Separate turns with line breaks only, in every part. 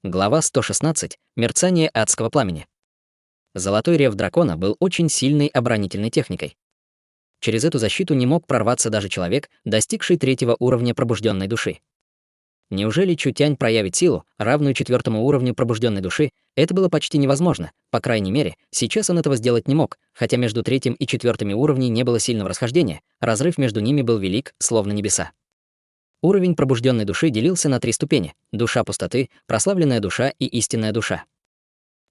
Глава 116. Мерцание адского пламени. Золотой рев дракона был очень сильной оборонительной техникой. Через эту защиту не мог прорваться даже человек, достигший 3-го уровня пробужденной души. Неужели Чутянь проявит силу, равную 4-му уровню пробужденной души? Это было почти невозможно. По крайней мере, сейчас он этого сделать не мог, хотя между 3-м и 4-ми уровнями не было сильного расхождения, разрыв между ними был велик, словно небеса. Уровень пробужденной души делился на 3 ступени: душа пустоты, прославленная душа и истинная душа.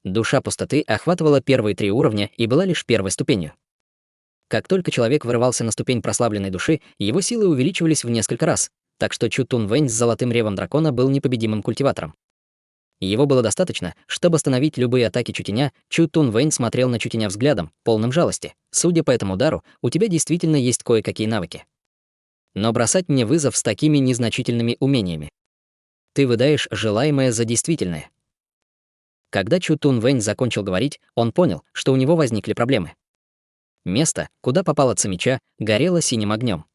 Душа пустоты охватывала первые 3 уровня и была лишь первой ступенью. Как только человек вырывался на ступень прославленной души, его силы увеличивались в несколько раз, так что Чу Тун Вэнь с золотым ревом дракона был непобедимым культиватором. Его было достаточно, чтобы остановить любые атаки Чутяня. Чу Тун Вэнь смотрел на Чутяня взглядом, полным жалости. Судя по этому удару, у тебя действительно есть кое-какие навыки. Но бросать мне вызов с такими незначительными умениями. Ты выдаешь желаемое за действительное. Когда Чу Тун Вэнь закончил говорить, он понял, что у него возникли проблемы. Место, куда попало меча, горело синим огнем.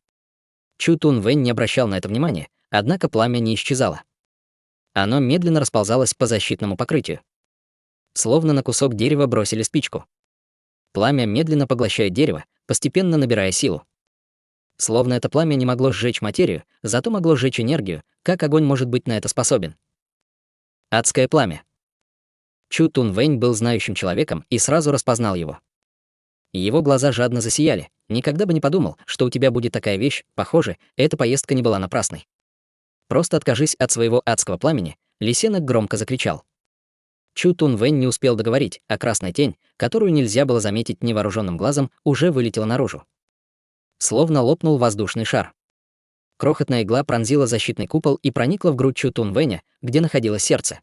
Чу Тун Вэнь не обращал на это внимания, однако пламя не исчезало. Оно медленно расползалось по защитному покрытию. Словно на кусок дерева бросили спичку. Пламя медленно поглощает дерево, постепенно набирая силу. Словно это пламя не могло сжечь материю, зато могло сжечь энергию, как огонь может быть на это способен. Адское пламя. Чу Тун Вэнь был знающим человеком и сразу распознал его. Его глаза жадно засияли. Никогда бы не подумал, что у тебя будет такая вещь. Похоже, эта поездка не была напрасной. Просто откажись от своего адского пламени, лисенок громко закричал. Чу Тун Вэнь не успел договорить, а красная тень, которую нельзя было заметить невооруженным глазом, уже вылетела наружу. Словно лопнул воздушный шар. Крохотная игла пронзила защитный купол и проникла в грудь Чу Тун Вэня, где находилось сердце.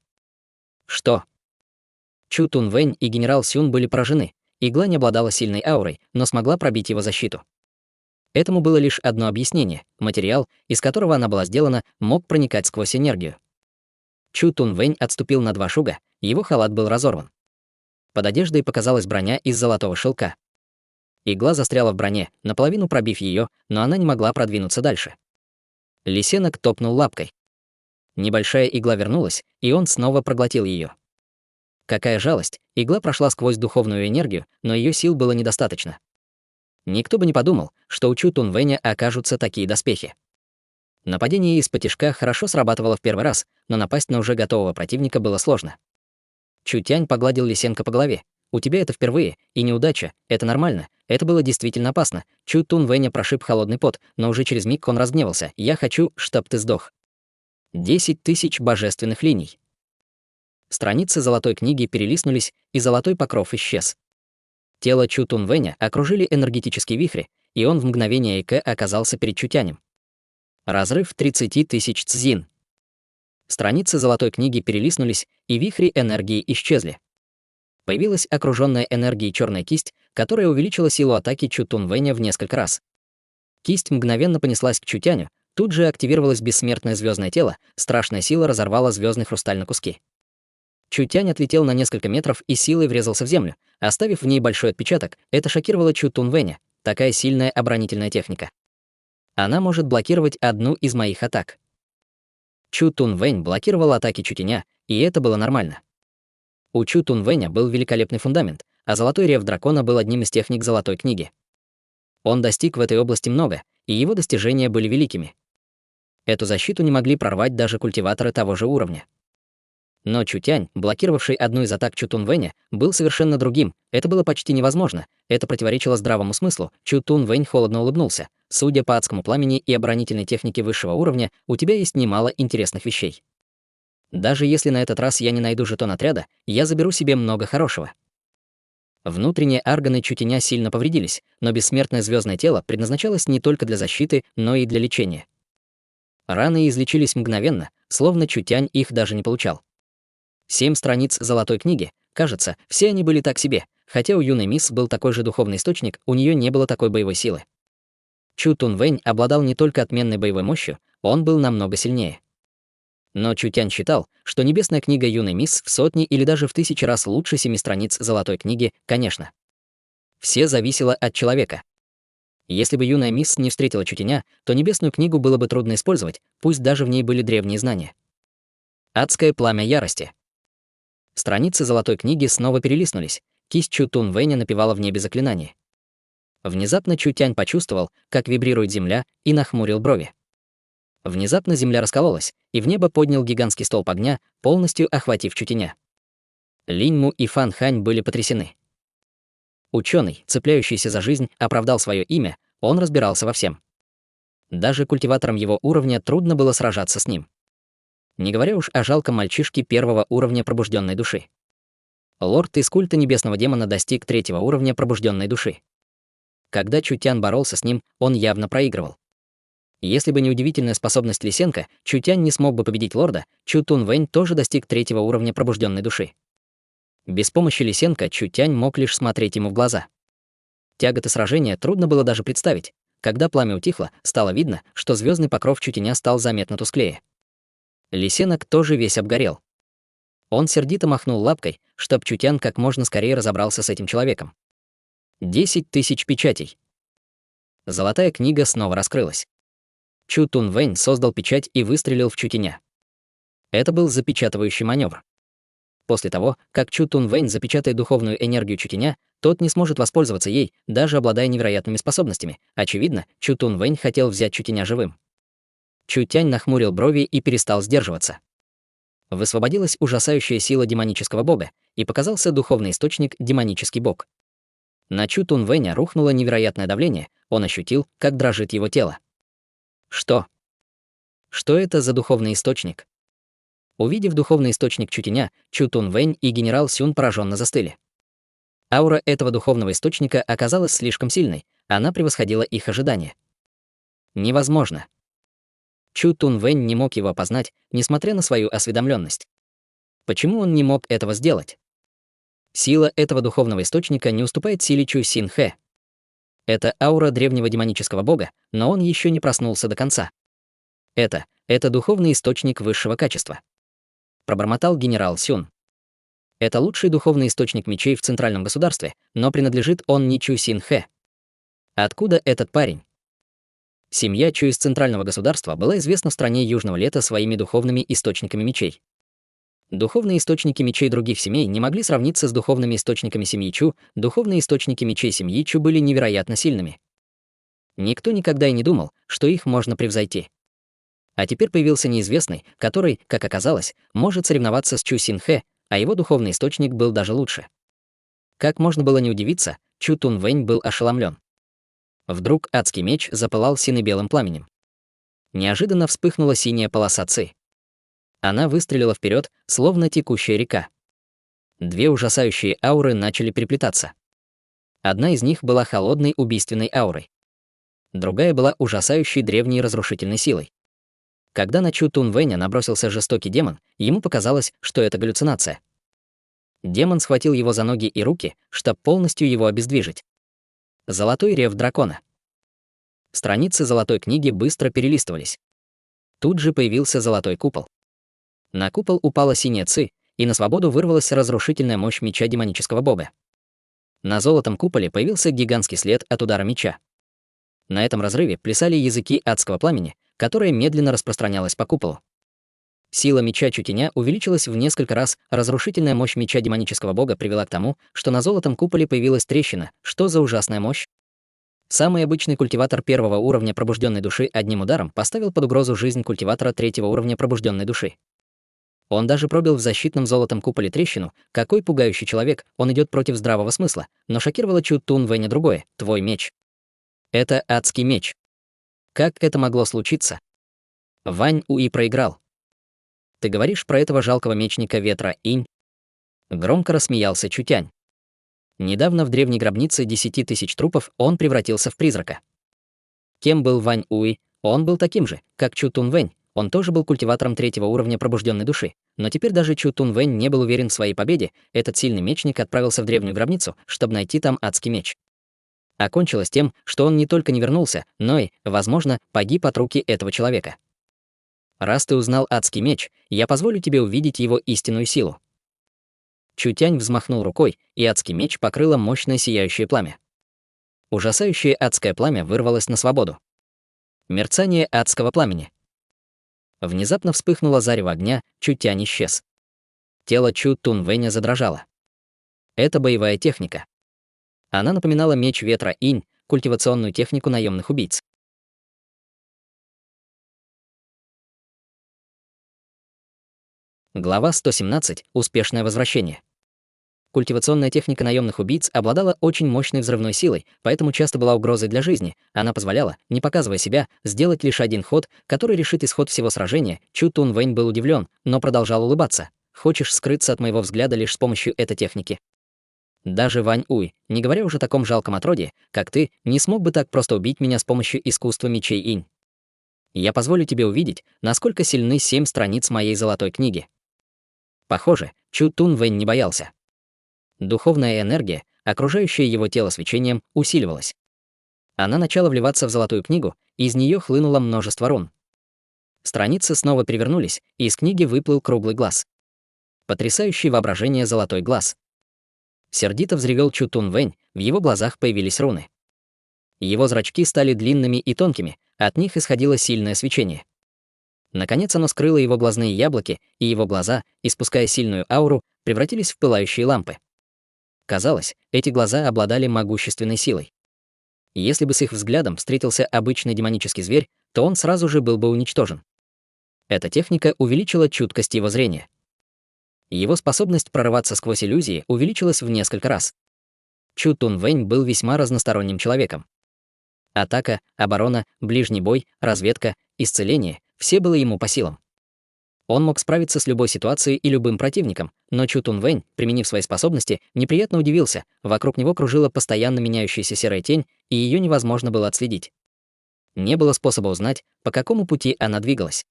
Что? Чу Тун Вэнь и генерал Сюн были поражены. Игла не обладала сильной аурой, но смогла пробить его защиту. Этому было лишь одно объяснение: материал, из которого она была сделана, мог проникать сквозь энергию. Чу Тун Вэнь отступил на 2 шага, его халат был разорван. Под одеждой показалась броня из золотого шелка. Игла застряла в броне, наполовину пробив ее, но она не могла продвинуться дальше. Лисенок топнул лапкой. Небольшая игла вернулась, и он снова проглотил ее. Какая жалость, игла прошла сквозь духовную энергию, но ее сил было недостаточно. Никто бы не подумал, что у Чу Тун Вэня окажутся такие доспехи. Нападение из-под-тишка хорошо срабатывало в первый раз, но напасть на уже готового противника было сложно. Чутянь погладил лисенка по голове. «У тебя это впервые, и неудача, это нормально, это было действительно опасно». Чу Тун Вэня прошиб холодный пот, но уже через миг он разгневался. «Я хочу, чтоб ты сдох». 10 000 божественных линий. Страницы золотой книги перелистнулись, и золотой покров исчез. Тело Чу Тун Вэня окружили энергетические вихри, и он в мгновение эйкэ оказался перед Чутянем. Разрыв 30 000 цзин. Страницы золотой книги перелистнулись, и вихри энергии исчезли. Появилась окруженная энергией черная кисть, которая увеличила силу атаки Чу Тун Вэня в несколько раз. Кисть мгновенно понеслась к Чутяню, тут же активировалось бессмертное звездное тело, страшная сила разорвала звездный хрусталь на куски. Чутянь отлетел на несколько метров и силой врезался в землю, оставив в ней большой отпечаток. Это шокировало Чу Тун Вэня, такая сильная оборонительная техника. Она может блокировать одну из моих атак. Чу Тун Вэнь блокировал атаки Чутяня, и это было нормально. У Чу Тун Вэня был великолепный фундамент, а золотой рев дракона был одним из техник золотой книги. Он достиг в этой области много, и его достижения были великими. Эту защиту не могли прорвать даже культиваторы того же уровня. Но Чутянь, блокировавший одну из атак Чу Тун Вэня, был совершенно другим. Это было почти невозможно. Это противоречило здравому смыслу. Чу Тун Вэнь холодно улыбнулся. Судя по адскому пламени и оборонительной технике высшего уровня, у тебя есть немало интересных вещей. Даже если на этот раз я не найду жетон отряда, я заберу себе много хорошего. Внутренние органы Чутяня сильно повредились, но бессмертное звездное тело предназначалось не только для защиты, но и для лечения. Раны излечились мгновенно, словно Чутянь их даже не получал. 7 страниц золотой книги, кажется, все они были так себе, хотя у юной мисс был такой же духовный источник, у нее не было такой боевой силы. Чу Тун Вэнь обладал не только отменной боевой мощью, он был намного сильнее. Но Чутянь считал, что небесная книга юной мисс в сотни или даже в 1000 раз лучше 7 страниц золотой книги, конечно. Все зависело от человека. Если бы юная мисс не встретила Чутяня, то небесную книгу было бы трудно использовать, пусть даже в ней были древние знания. Адское пламя ярости. Страницы золотой книги снова перелистнулись. Кисть Чу Тун Вэня напевала в небе заклинание. Внезапно Чу Тянь почувствовал, как вибрирует земля, и нахмурил брови. Внезапно земля раскололась, и в небо поднял гигантский столб огня, полностью охватив Чу Тяня. Линь Му и Фан Хань были потрясены. Ученый, цепляющийся за жизнь, оправдал свое имя, он разбирался во всем. Даже культиваторам его уровня трудно было сражаться с ним. Не говоря уж о жалком мальчишке первого уровня пробужденной души. Лорд из культа небесного демона достиг 3-го уровня пробужденной души. Когда Чу Тянь боролся с ним, он явно проигрывал. Если бы не удивительная способность Лисенко, Чу Тянь не смог бы победить лорда, Чу Тун Вэнь тоже достиг 3-го уровня пробужденной души. Без помощи Лисенко Чу Тянь мог лишь смотреть ему в глаза. Тяготы сражения трудно было даже представить. Когда пламя утихло, стало видно, что звездный покров Чу Тяня стал заметно тусклее. Лисенок тоже весь обгорел. Он сердито махнул лапкой, чтоб Чу Тянь как можно скорее разобрался с этим человеком. 10 000 печатей. Золотая книга снова раскрылась. Чу Тун Вэнь создал печать и выстрелил в Чу Тяня. Это был запечатывающий маневр. После того, как Чу Тун Вэнь запечатает духовную энергию Чу Тяня, тот не сможет воспользоваться ей, даже обладая невероятными способностями. Очевидно, Чу Тун Вэнь хотел взять Чу Тяня живым. Чу Тянь нахмурил брови и перестал сдерживаться. Высвободилась ужасающая сила демонического бога, и показался духовный источник демонический бог. На Чу Тун Вэня рухнуло невероятное давление, он ощутил, как дрожит его тело. Что? Что это за духовный источник? Увидев духовный источник Чу Тяня, Чу Тун Вэнь и генерал Сюн пораженно застыли. Аура этого духовного источника оказалась слишком сильной, она превосходила их ожидания. Невозможно. Чу Тун Вэнь не мог его опознать, несмотря на свою осведомленность. Почему он не мог этого сделать? Сила этого духовного источника не уступает силе Чу Син Хэ. Это аура древнего демонического бога, но он еще не проснулся до конца. Это духовный источник высшего качества. Пробормотал генерал Сюн. Это лучший духовный источник мечей в центральном государстве, но принадлежит он не Чу Син Хэ. Откуда этот парень? Семья Чу из центрального государства была известна в стране Южного Лета своими духовными источниками мечей. Духовные источники мечей других семей не могли сравниться с духовными источниками семьи Чу, духовные источники мечей семьи Чу были невероятно сильными. Никто никогда и не думал, что их можно превзойти. А теперь появился неизвестный, который, как оказалось, может соревноваться с Чу Син Хэ, а его духовный источник был даже лучше. Как можно было не удивиться, Чу Тун Вэнь был ошеломлен. Вдруг адский меч запылал сине-белым пламенем. Неожиданно вспыхнула синяя полоса Ци. Она выстрелила вперед, словно текущая река. Две ужасающие ауры начали переплетаться. Одна из них была холодной убийственной аурой. Другая была ужасающей древней разрушительной силой. Когда на Чу Тун Вэня набросился жестокий демон, ему показалось, что это галлюцинация. Демон схватил его за ноги и руки, чтобы полностью его обездвижить. Золотой рев дракона. Страницы золотой книги быстро перелистывались. Тут же появился золотой купол. На купол упала синяя Ци, и на свободу вырвалась разрушительная мощь меча демонического бога. На золотом куполе появился гигантский след от удара меча. На этом разрыве плясали языки адского пламени, которое медленно распространялось по куполу. Сила меча Чу Тяня увеличилась в несколько раз, разрушительная мощь меча демонического бога привела к тому, что на золотом куполе появилась трещина. Что за ужасная мощь? Самый обычный культиватор первого уровня пробужденной души одним ударом поставил под угрозу жизнь культиватора третьего уровня пробужденной души. Он даже пробил в защитном золотом куполе трещину. Какой пугающий человек, он идет против здравого смысла, но шокировало Чу Тун Вэня другое — твой меч. Это адский меч. Как это могло случиться? Вань Уи проиграл. Ты говоришь про этого жалкого мечника ветра Инь? Громко рассмеялся Чу Тянь. Недавно в древней гробнице 10 000 трупов он превратился в призрака. Кем был Вань Уи? Он был таким же, как Чу Тун Вэнь. Он тоже был культиватором третьего уровня пробужденной души. Но теперь даже Чу Тун Вэнь не был уверен в своей победе. Этот сильный мечник отправился в древнюю гробницу, чтобы найти там адский меч. Окончилось тем, что он не только не вернулся, но и, возможно, погиб от руки этого человека. Раз ты узнал адский меч, я позволю тебе увидеть его истинную силу. Чу Тянь взмахнул рукой, и адский меч покрыло мощное сияющее пламя. Ужасающее адское пламя вырвалось на свободу. Мерцание адского пламени. Внезапно вспыхнуло зарево огня, Чу Тянь исчез. Тело Чу Тунвэня задрожало. Это боевая техника. Она напоминала меч ветра инь, культивационную технику наемных убийц. Глава 117. Успешное возвращение. Культивационная техника наемных убийц обладала очень мощной взрывной силой, поэтому часто была угрозой для жизни. Она позволяла, не показывая себя, сделать лишь один ход, который решит исход всего сражения. Чу Тунвэнь был удивлен, но продолжал улыбаться. «Хочешь скрыться от моего взгляда лишь с помощью этой техники?» Даже Вань Уй, не говоря уже о таком жалком отродье, как ты, не смог бы так просто убить меня с помощью искусства мечей инь. Я позволю тебе увидеть, насколько сильны 7 страниц моей золотой книги. Похоже, Чу Тунвэнь не боялся. Духовная энергия, окружающая его тело свечением, усиливалась. Она начала вливаться в золотую книгу, и из нее хлынуло множество рун. Страницы снова перевернулись, и из книги выплыл круглый глаз. Потрясающее воображение золотой глаз. Сердито взревел Чу Тунвэнь, в его глазах появились руны. Его зрачки стали длинными и тонкими, от них исходило сильное свечение. Наконец оно скрыло его глазные яблоки, и его глаза, испуская сильную ауру, превратились в пылающие лампы. Казалось, эти глаза обладали могущественной силой. Если бы с их взглядом встретился обычный демонический зверь, то он сразу же был бы уничтожен. Эта техника увеличила чуткость его зрения. Его способность прорываться сквозь иллюзии увеличилась в несколько раз. Чу Тунвэнь был весьма разносторонним человеком. Атака, оборона, ближний бой, разведка, исцеление — все было ему по силам. Он мог справиться с любой ситуацией и любым противником, но Чу Тунвэнь, применив свои способности, неприятно удивился, вокруг него кружила постоянно меняющаяся серая тень, и ее невозможно было отследить. Не было способа узнать, по какому пути она двигалась.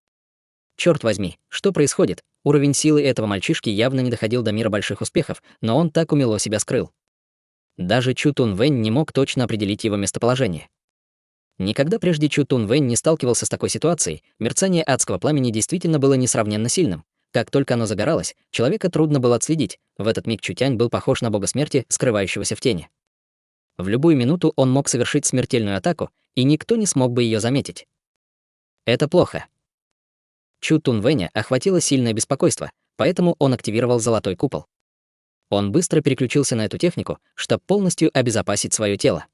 Черт возьми, что происходит? Уровень силы этого мальчишки явно не доходил до мира больших успехов, но он так умело себя скрыл. Даже Чу Тунвэнь не мог точно определить его местоположение. Никогда прежде Чу Тунвэнь не сталкивался с такой ситуацией, мерцание адского пламени действительно было несравненно сильным. Как только оно загоралось, человека трудно было отследить, в этот миг Чутянь был похож на бога смерти, скрывающегося в тени. В любую минуту он мог совершить смертельную атаку, и никто не смог бы ее заметить. Это плохо. Чу Тунвэня охватило сильное беспокойство, поэтому он активировал золотой купол. Он быстро переключился на эту технику, чтобы полностью обезопасить свое тело.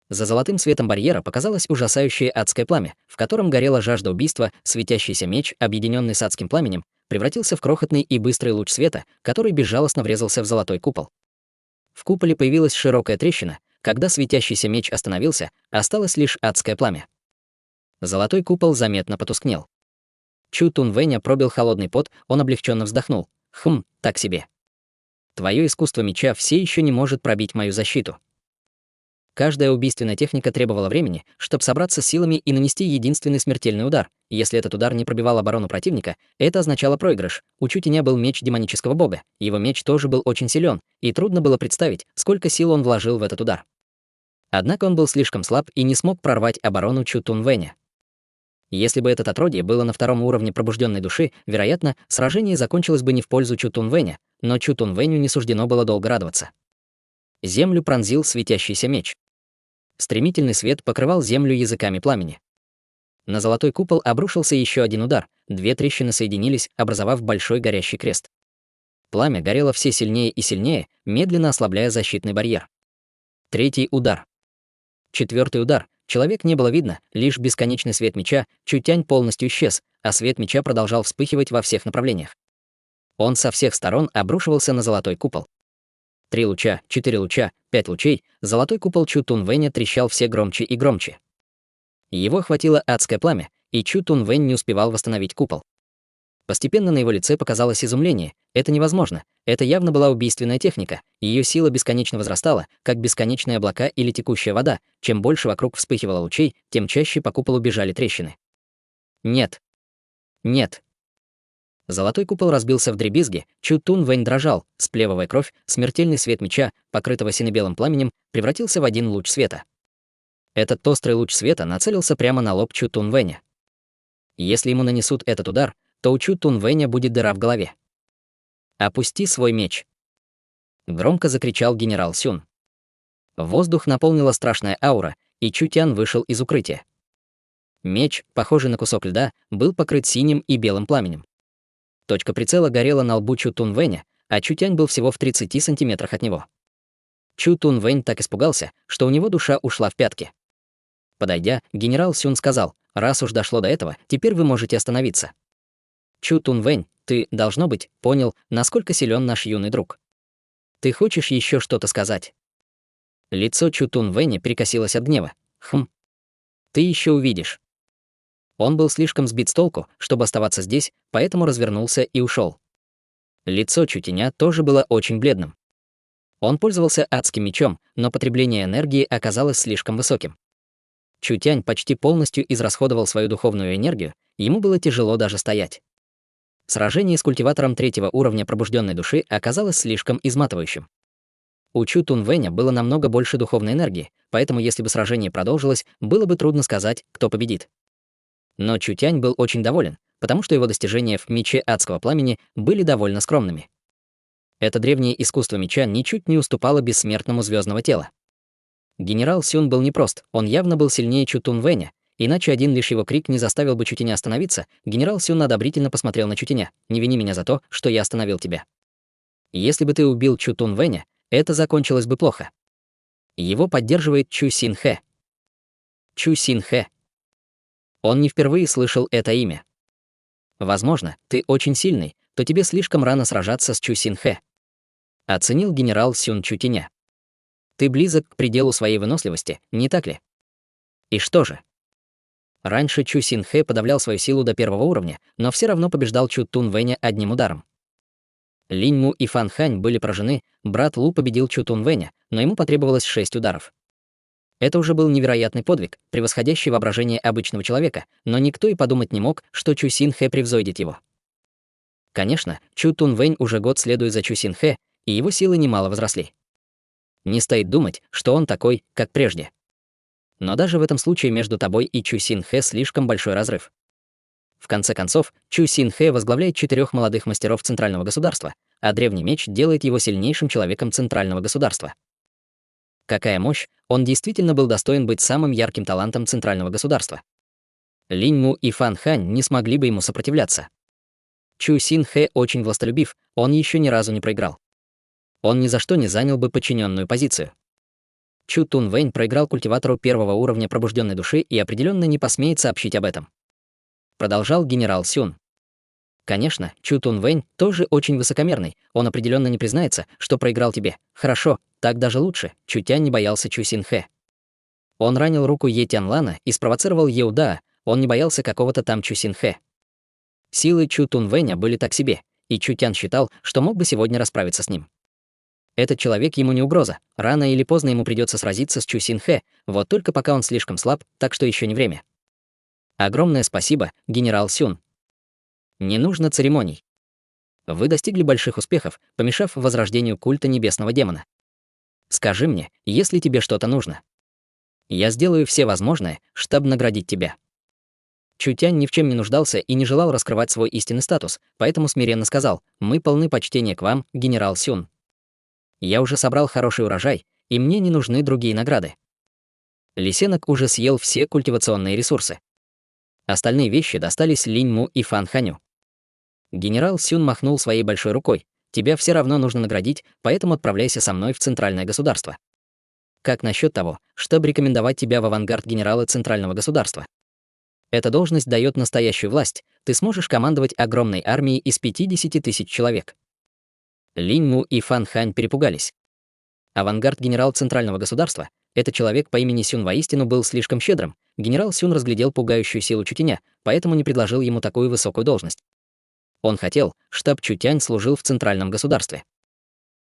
За золотым светом барьера показалось ужасающее адское пламя, в котором горела жажда убийства, светящийся меч, объединенный с адским пламенем, превратился в крохотный и быстрый луч света, который безжалостно врезался в золотой купол. В куполе появилась широкая трещина, когда светящийся меч остановился, осталось лишь адское пламя. Золотой купол заметно потускнел. Чу Тунвэня пробил холодный пот, он облегченно вздохнул. Так себе. Твое искусство меча все еще не может пробить мою защиту. Каждая убийственная техника требовала времени, чтобы собраться с силами и нанести единственный смертельный удар. Если этот удар не пробивал оборону противника, это означало проигрыш. У Чутиня был меч демонического бога. Его меч тоже был очень силен, и трудно было представить, сколько сил он вложил в этот удар. Однако он был слишком слаб и не смог прорвать оборону Чу Тунвэня. Если бы этот отродье было на 2-м уровне пробужденной души, вероятно, сражение закончилось бы не в пользу Чу Тунвэня, но Чу Тунвэню не суждено было долго радоваться. Землю пронзил светящийся меч. Стремительный свет покрывал землю языками пламени. На золотой купол обрушился еще один удар, 2 трещины соединились, образовав большой горящий крест. Пламя горело все сильнее и сильнее, медленно ослабляя защитный барьер. 3-й удар. 4-й удар. Человек не было видно, лишь бесконечный свет меча, Чутянь полностью исчез, а свет меча продолжал вспыхивать во всех направлениях. Он со всех сторон обрушивался на золотой купол. 3 луча, 4 луча, 5 лучей, золотой купол Чу Тунвэня трещал все громче и громче. Его охватило адское пламя, и Чу Тунвэнь не успевал восстановить купол. Постепенно на его лице показалось изумление. Это невозможно. Это явно была убийственная техника. Ее сила бесконечно возрастала, как бесконечные облака или текущая вода. Чем больше вокруг вспыхивало лучей, тем чаще по куполу бежали трещины. Нет. Нет. Золотой купол разбился вдребезги, Чу Тунвэнь дрожал, сплевывая кровь, смертельный свет меча, покрытого сине-белым пламенем, превратился в один луч света. Этот острый луч света нацелился прямо на лоб Чу Тунвэня. Если ему нанесут этот удар, то у Чу Тунвэня будет дыра в голове. «Опусти свой меч!» — громко закричал генерал Сюн. Воздух наполнила страшная аура, и Чутян вышел из укрытия. Меч, похожий на кусок льда, был покрыт синим и белым пламенем. Точка прицела горела на лбу Чу Тунвэня, а Чутянь был всего в 30 сантиметрах от него. Чу Тунвэнь так испугался, что у него душа ушла в пятки. Подойдя, генерал Сюн сказал: «Раз уж дошло до этого, теперь вы можете остановиться. Чу Тунвэнь, ты, должно быть, понял, насколько силен наш юный друг. Ты хочешь еще что-то сказать?» Лицо Чу Тунвэня перекосилось от гнева. «Хм. Ты еще увидишь». Он был слишком сбит с толку, чтобы оставаться здесь, поэтому развернулся и ушел. Лицо Чутяня тоже было очень бледным. Он пользовался адским мечом, но потребление энергии оказалось слишком высоким. Чутянь почти полностью израсходовал свою духовную энергию, ему было тяжело даже стоять. Сражение с культиватором 3-го уровня пробужденной души оказалось слишком изматывающим. У Чу Тунвэня было намного больше духовной энергии, поэтому если бы сражение продолжилось, было бы трудно сказать, кто победит. Но Чутянь был очень доволен, потому что его достижения в мече адского пламени были довольно скромными. Это древнее искусство меча ничуть не уступало бессмертному звездного тела. Генерал Сюн был непрост, он явно был сильнее Чу Тунвэня, иначе один лишь его крик не заставил бы Чутяня остановиться. Генерал Сюн одобрительно посмотрел на Чутяня: «Не вини меня за то, что я остановил тебя. Если бы ты убил Чу Тунвэня, это закончилось бы плохо. Его поддерживает Чу Синхэ». Чу Синхэ. Он не впервые слышал это имя. «Возможно, ты очень сильный, то тебе слишком рано сражаться с Чу Синхэ», оценил генерал Сюн Чутяня. «Ты близок к пределу своей выносливости, не так ли?» И что же? Раньше Чу Синхэ подавлял свою силу до 1-го уровня, но все равно побеждал Чу Тунвэня одним ударом. Линь Му и Фан Хань были поражены, брат Лу победил Чу Тунвэня, но ему потребовалось 6 ударов. Это уже был невероятный подвиг, превосходящий воображение обычного человека, но никто и подумать не мог, что Чу Синхэ превзойдет его. Конечно, Чу Тунвэнь уже год следует за Чу Синхэ, и его силы немало возросли. Не стоит думать, что он такой, как прежде. Но даже в этом случае между тобой и Чу Синхэ слишком большой разрыв. В конце концов, Чу Синхэ возглавляет 4 молодых мастеров Центрального государства, а древний меч делает его сильнейшим человеком Центрального государства. Какая мощь, он действительно был достоин быть самым ярким талантом Центрального государства. Линь Му и Фан Хань не смогли бы ему сопротивляться. Чу Синхэ очень властолюбив, он еще ни разу не проиграл. Он ни за что не занял бы подчиненную позицию. Чу Тунвэнь проиграл культиватору 1-го уровня пробужденной души и определенно не посмеет сообщить об этом. Продолжал генерал Сюн. Конечно, Чу Тунвэнь тоже очень высокомерный, он определенно не признается, что проиграл тебе. Хорошо, так даже лучше, Чутянь не боялся Чу Синхэ. Он ранил руку Е Тянлана и спровоцировал Еудаа, он не боялся какого-то там Чу Синхэ. Силы Чу Тунвэня были так себе, и Чутянь считал, что мог бы сегодня расправиться с ним. Этот человек ему не угроза, рано или поздно ему придется сразиться с Чу Синхэ, вот только пока он слишком слаб, так что еще не время. Огромное спасибо, генерал Сюн. Не нужно церемоний. Вы достигли больших успехов, помешав возрождению культа небесного демона. Скажи мне, если тебе что-то нужно. Я сделаю все возможное, чтобы наградить тебя. Чутянь ни в чем не нуждался и не желал раскрывать свой истинный статус, поэтому смиренно сказал: «Мы полны почтения к вам, генерал Сюн. Я уже собрал хороший урожай, и мне не нужны другие награды». Лисенок уже съел все культивационные ресурсы. Остальные вещи достались Линь Му и Фан Ханю. Генерал Сюн махнул своей большой рукой: «Тебя все равно нужно наградить, поэтому отправляйся со мной в Центральное государство. Как насчет того, чтобы рекомендовать тебя в авангард генерала Центрального государства? Эта должность дает настоящую власть, ты сможешь командовать огромной армией из 50 тысяч человек». Линь Му и Фан Хань перепугались. Авангард генерал Центрального государства, этот человек по имени Сюн воистину был слишком щедрым. Генерал Сюн разглядел пугающую силу Чутяня, поэтому не предложил ему такую высокую должность. Он хотел, чтобы Чутянь служил в Центральном государстве.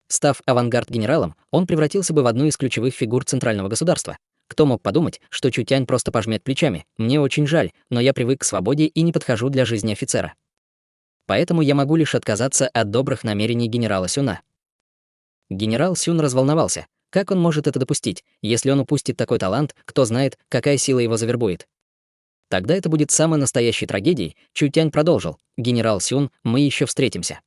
Став авангард-генералом, он превратился бы в одну из ключевых фигур Центрального государства. Кто мог подумать, что Чутянь просто пожмет плечами: «Мне очень жаль, но я привык к свободе и не подхожу для жизни офицера. Поэтому я могу лишь отказаться от добрых намерений генерала Сюна». Генерал Сюн разволновался. Как он может это допустить? Если он упустит такой талант, кто знает, какая сила его завербует. Тогда это будет самой настоящей трагедией. Чутянь продолжил: «Генерал Сюн, мы еще встретимся».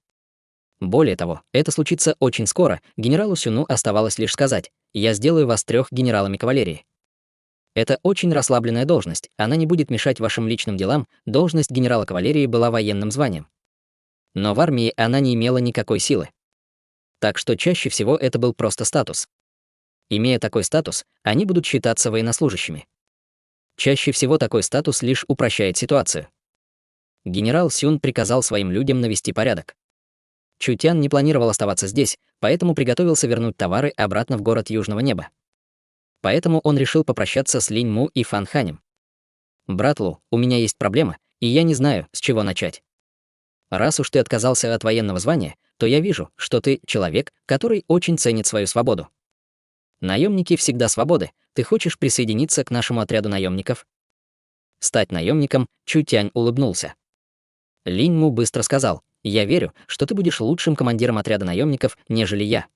Более того, это случится очень скоро. Генералу Сюну оставалось лишь сказать: «Я сделаю вас 3 генералами кавалерии». Это очень расслабленная должность, она не будет мешать вашим личным делам, должность генерала кавалерии была военным званием. Но в армии она не имела никакой силы. Так что чаще всего это был просто статус. Имея такой статус, они будут считаться военнослужащими. Чаще всего такой статус лишь упрощает ситуацию. Генерал Сюн приказал своим людям навести порядок. Чутян не планировал оставаться здесь, поэтому приготовился вернуть товары обратно в город Южного неба. Поэтому он решил попрощаться с Линь Му и Фан Ханем. «Брат Лу, у меня есть проблема, и я не знаю, с чего начать. Раз уж ты отказался от военного звания, то я вижу, что ты человек, который очень ценит свою свободу. Наемники всегда свободы. Ты хочешь присоединиться к нашему отряду наемников?» Стать наемником, Чутянь улыбнулся. Линь Му быстро сказал: «Я верю, что ты будешь лучшим командиром отряда наемников, нежели я.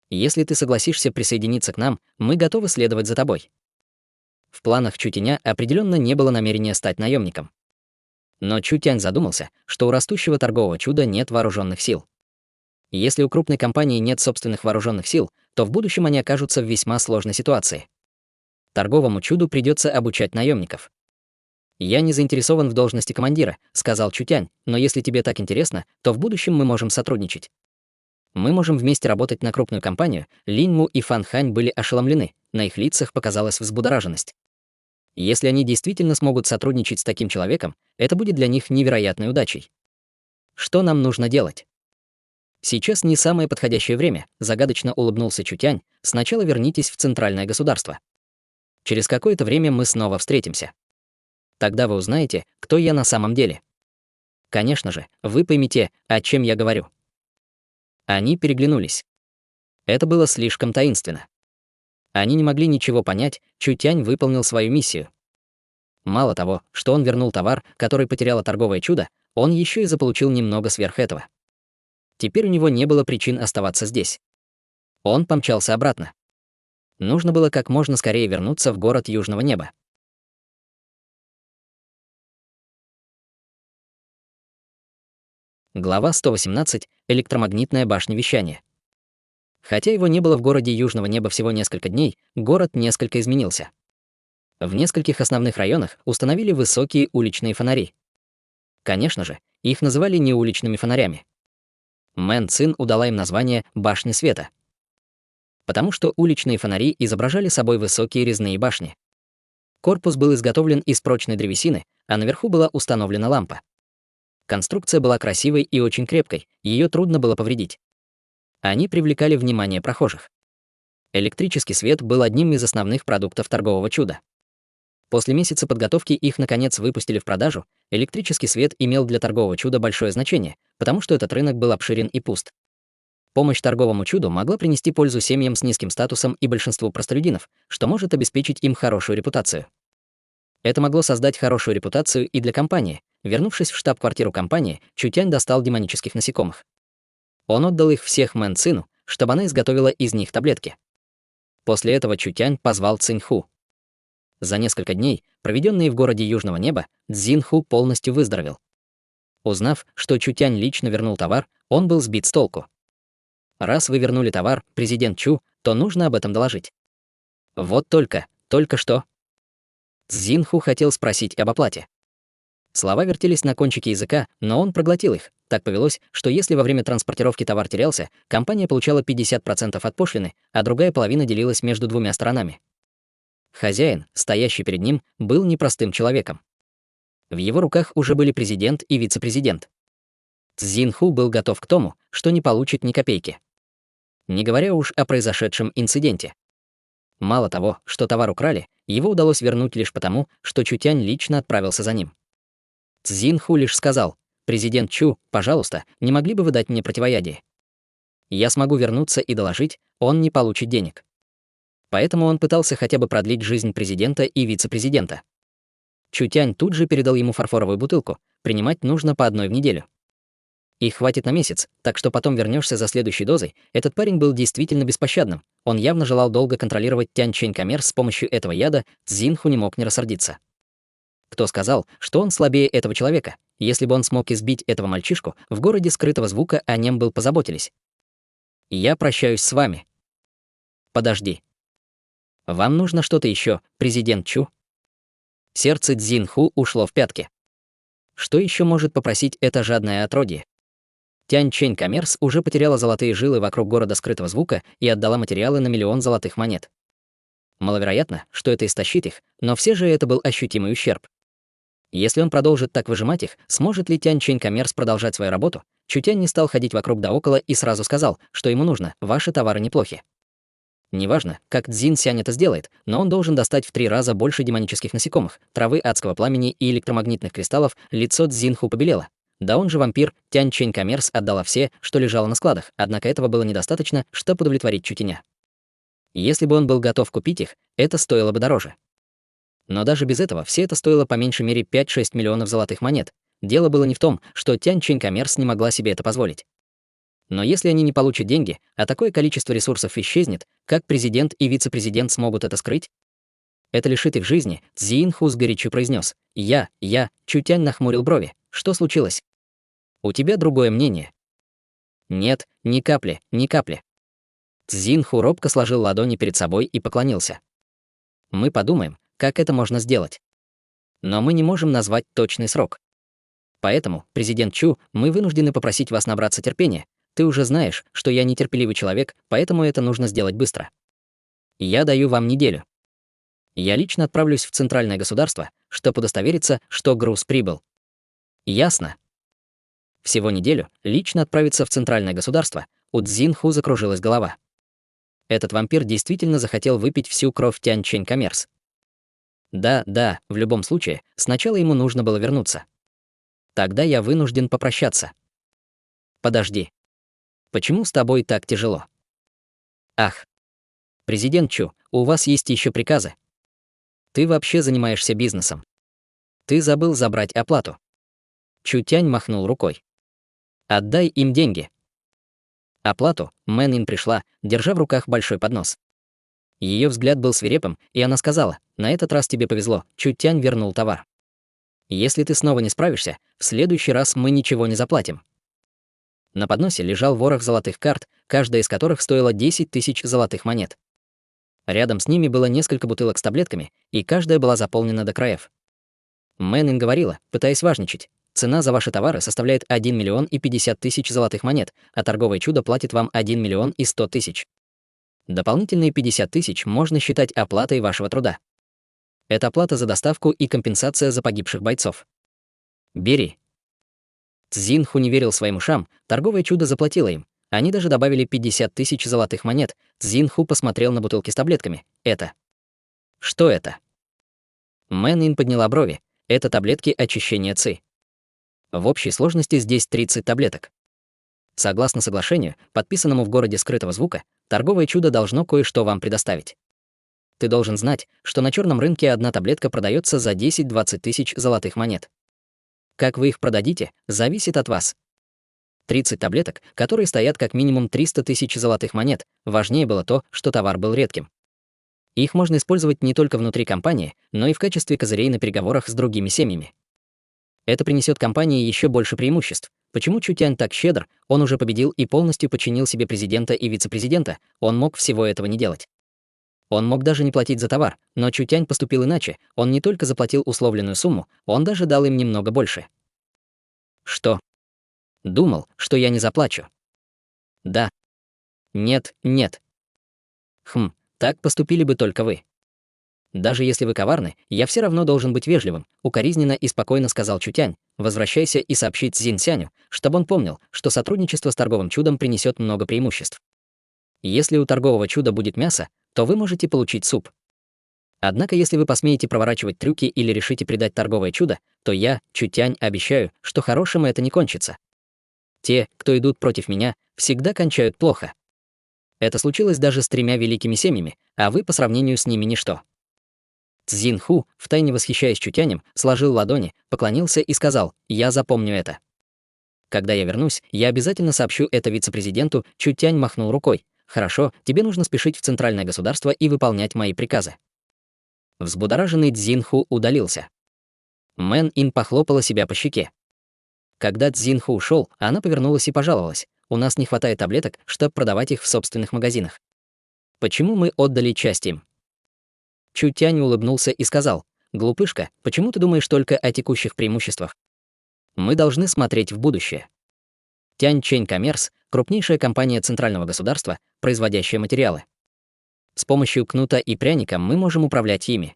Если ты согласишься присоединиться к нам, мы готовы следовать за тобой». В планах Чутяня определенно не было намерения стать наемником. Но Чутянь задумался, что у растущего торгового чуда нет вооруженных сил. Если у крупной компании нет собственных вооруженных сил, то в будущем они окажутся в весьма сложной ситуации. Торговому чуду придется обучать наемников. «Я не заинтересован в должности командира», — сказал Чутянь, «но если тебе так интересно, то в будущем мы можем сотрудничать. Мы можем вместе работать на крупную компанию». Линь Му и Фан Хань были ошеломлены, на их лицах показалась взбудораженность. Если они действительно смогут сотрудничать с таким человеком, это будет для них невероятной удачей. Что нам нужно делать? Сейчас не самое подходящее время, загадочно улыбнулся Чутянь. Сначала вернитесь в центральное государство. Через какое-то время мы снова встретимся. Тогда вы узнаете, кто я на самом деле. Конечно же, вы поймете, о чем я говорю. Они переглянулись. Это было слишком таинственно. Они не могли ничего понять, Чутянь выполнил свою миссию. Мало того, что он вернул товар, который потеряло торговое чудо, он еще и заполучил немного сверх этого. Теперь у него не было причин оставаться здесь. Он помчался обратно. Нужно было как можно скорее вернуться в город Южного неба. Глава 118. Электромагнитная башня вещания. Хотя его не было в городе Южного неба всего несколько дней, город несколько изменился. В нескольких основных районах установили высокие уличные фонари. Конечно же, их называли не уличными фонарями. Мэн Цин удала им название «башни света», потому что уличные фонари изображали собой высокие резные башни. Корпус был изготовлен из прочной древесины, а наверху была установлена лампа. Конструкция была красивой и очень крепкой, ее трудно было повредить. Они привлекали внимание прохожих. Электрический свет был одним из основных продуктов торгового чуда. После месяца подготовки их, наконец, выпустили в продажу. Электрический свет имел для торгового чуда большое значение, потому что этот рынок был обширен и пуст. Помощь торговому чуду могла принести пользу семьям с низким статусом и большинству простолюдинов, что может обеспечить им хорошую репутацию. Это могло создать хорошую репутацию и для компании. Вернувшись в штаб-квартиру компании, Чутянь достал демонических насекомых. Он отдал их всех Мэн Цину, чтобы она изготовила из них таблетки. После этого Чутянь позвал Циньху. За несколько дней, проведенные в городе Южного неба, Цзиньху полностью выздоровел. Узнав, что Чутянь лично вернул товар, он был сбит с толку. «Раз вы вернули товар, президент Чу, то нужно об этом доложить». «Вот только что». Цзиньху хотел спросить об оплате. Слова вертелись на кончике языка, но он проглотил их. Так повелось, что если во время транспортировки товар терялся, компания получала 50% от пошлины, а другая половина делилась между двумя сторонами. Хозяин, стоящий перед ним, был непростым человеком. В его руках уже были президент и вице-президент. Цзиньху был готов к тому, что не получит ни копейки. Не говоря уж о произошедшем инциденте. Мало того, что товар украли, его удалось вернуть лишь потому, что Чутянь лично отправился за ним. Цзиньху лишь сказал: «Президент Чу, пожалуйста, не могли бы вы дать мне противоядие? Я смогу вернуться и доложить, он не получит денег». Поэтому он пытался хотя бы продлить жизнь президента и вице-президента. Чутянь тут же передал ему фарфоровую бутылку, принимать нужно по одной в неделю. Их хватит на месяц, так что потом вернешься за следующей дозой. Этот парень был действительно беспощадным. Он явно желал долго контролировать Тянь-Чэнь-Камер с помощью этого яда. Цзиньху не мог не рассердиться. Кто сказал, что он слабее этого человека? Если бы он смог избить этого мальчишку, в городе скрытого звука о нем бы позаботились. «Я прощаюсь с вами». «Подожди. Вам нужно что-то еще, президент Чу?» Сердце Цзиньху ушло в пятки. Что еще может попросить это жадное отродье? Тянь-Чэнь Коммерс уже потеряла золотые жилы вокруг города скрытого звука и отдала материалы на 1 000 000 золотых монет. Маловероятно, что это истощит их, но все же это был ощутимый ущерб. Если он продолжит так выжимать их, сможет ли Тянь-Чэнь Коммерс продолжать свою работу? Чутянь не стал ходить вокруг да около и сразу сказал, что ему нужно: ваши товары неплохи. Неважно, как Цзин Сянь это сделает, но он должен достать в 3 раза больше демонических насекомых, травы адского пламени и электромагнитных кристаллов. Лицо Цзинху побелело. Да он же вампир. Тянь-Чэнь Коммерс отдала все, что лежало на складах, однако этого было недостаточно, чтобы удовлетворить Чутяня. Если бы он был готов купить их, это стоило бы дороже. Но даже без этого все это стоило по меньшей мере 5-6 миллионов золотых монет. Дело было не в том, что Тянь-Чэнь Коммерс не могла себе это позволить. Но если они не получат деньги, а такое количество ресурсов исчезнет, как президент и вице-президент смогут это скрыть? Это лишит их жизни. Цзинху горячо произнес: Я. Чутянь нахмурил брови. Что случилось? У тебя другое мнение? Нет, ни капли, ни капли. Цзинху робко сложил ладони перед собой и поклонился. Мы подумаем, как это можно сделать. Но мы не можем назвать точный срок. Поэтому, президент Чу, мы вынуждены попросить вас набраться терпения. Ты уже знаешь, что я нетерпеливый человек, поэтому это нужно сделать быстро. Я даю вам неделю. Я лично отправлюсь в центральное государство, чтобы удостовериться, что груз прибыл. Ясно. Всего неделю лично отправиться в центральное государство. У Цзинху закружилась голова. Этот вампир действительно захотел выпить всю кровь Тянь-Чэнь Коммерс. Да, в любом случае, сначала ему нужно было вернуться. Тогда я вынужден попрощаться. Подожди. Почему с тобой так тяжело? Ах. Президент Чу, у вас есть еще приказы. Ты вообще занимаешься бизнесом. Ты забыл забрать оплату. Чутянь махнул рукой. Отдай им деньги. Оплату Мэн Ин пришла, держа в руках большой поднос. Ее взгляд был свирепым, и она сказала: на этот раз тебе повезло, Чутянь вернул товар. Если ты снова не справишься, в следующий раз мы ничего не заплатим. На подносе лежал ворох золотых карт, каждая из которых стоила 10 000 золотых монет. Рядом с ними было несколько бутылок с таблетками, и каждая была заполнена до краев. Мэн Ин говорила, пытаясь важничать: цена за ваши товары составляет 1 50 000 золотых монет, а торговое чудо платит вам 1 100 000. Дополнительные 50 000 можно считать оплатой вашего труда. Это оплата за доставку и компенсация за погибших бойцов. Бери. Цзинху не верил своим ушам, торговое чудо заплатило им. Они даже добавили 50 000 золотых монет. Цзинху посмотрел на бутылки с таблетками. Это. Что это? Мэн Ин подняла брови. Это таблетки очищения ЦИ. В общей сложности здесь 30 таблеток. Согласно соглашению, подписанному в городе скрытого звука, торговое чудо должно кое-что вам предоставить. Ты должен знать, что на черном рынке одна таблетка продается за 10-20 000 золотых монет. Как вы их продадите, зависит от вас. 30 таблеток, которые стоят как минимум 300 000 золотых монет, важнее было то, что товар был редким. Их можно использовать не только внутри компании, но и в качестве козырей на переговорах с другими семьями. Это принесет компании еще больше преимуществ. Почему Чутянь так щедр? Он уже победил и полностью подчинил себе президента и вице-президента, он мог всего этого не делать. Он мог даже не платить за товар, но Чутянь поступил иначе, он не только заплатил условленную сумму, он даже дал им немного больше. Что? Думал, что я не заплачу? Да. Нет. Так поступили бы только вы. Даже если вы коварны, я все равно должен быть вежливым, укоризненно и спокойно сказал Чутянь. Возвращайся и сообщи Цзин Сяню, чтобы он помнил, что сотрудничество с торговым чудом принесет много преимуществ. Если у торгового чуда будет мясо, то вы можете получить суп. Однако, если вы посмеете проворачивать трюки или решите предать торговое чудо, то я, Чутянь, обещаю, что хорошим это не кончится. Те, кто идут против меня, всегда кончают плохо. Это случилось даже с 3 великими семьями, а вы по сравнению с ними ничто. Цзинху, втайне восхищаясь Чутянем, сложил ладони, поклонился и сказал: «Я запомню это. Когда я вернусь, я обязательно сообщу это вице-президенту». Чутянь махнул рукой. «Хорошо, тебе нужно спешить в центральное государство и выполнять мои приказы». Взбудораженный Цзинху удалился. Мэн Ин похлопала себя по щеке. Когда Цзинху ушел, она повернулась и пожаловалась: «У нас не хватает таблеток, чтобы продавать их в собственных магазинах. Почему мы отдали часть им?» Чутянь улыбнулся и сказал: «Глупышка, почему ты думаешь только о текущих преимуществах? Мы должны смотреть в будущее. Tianquan Commerce — крупнейшая компания центрального государства, производящая материалы. С помощью кнута и пряника мы можем управлять ими.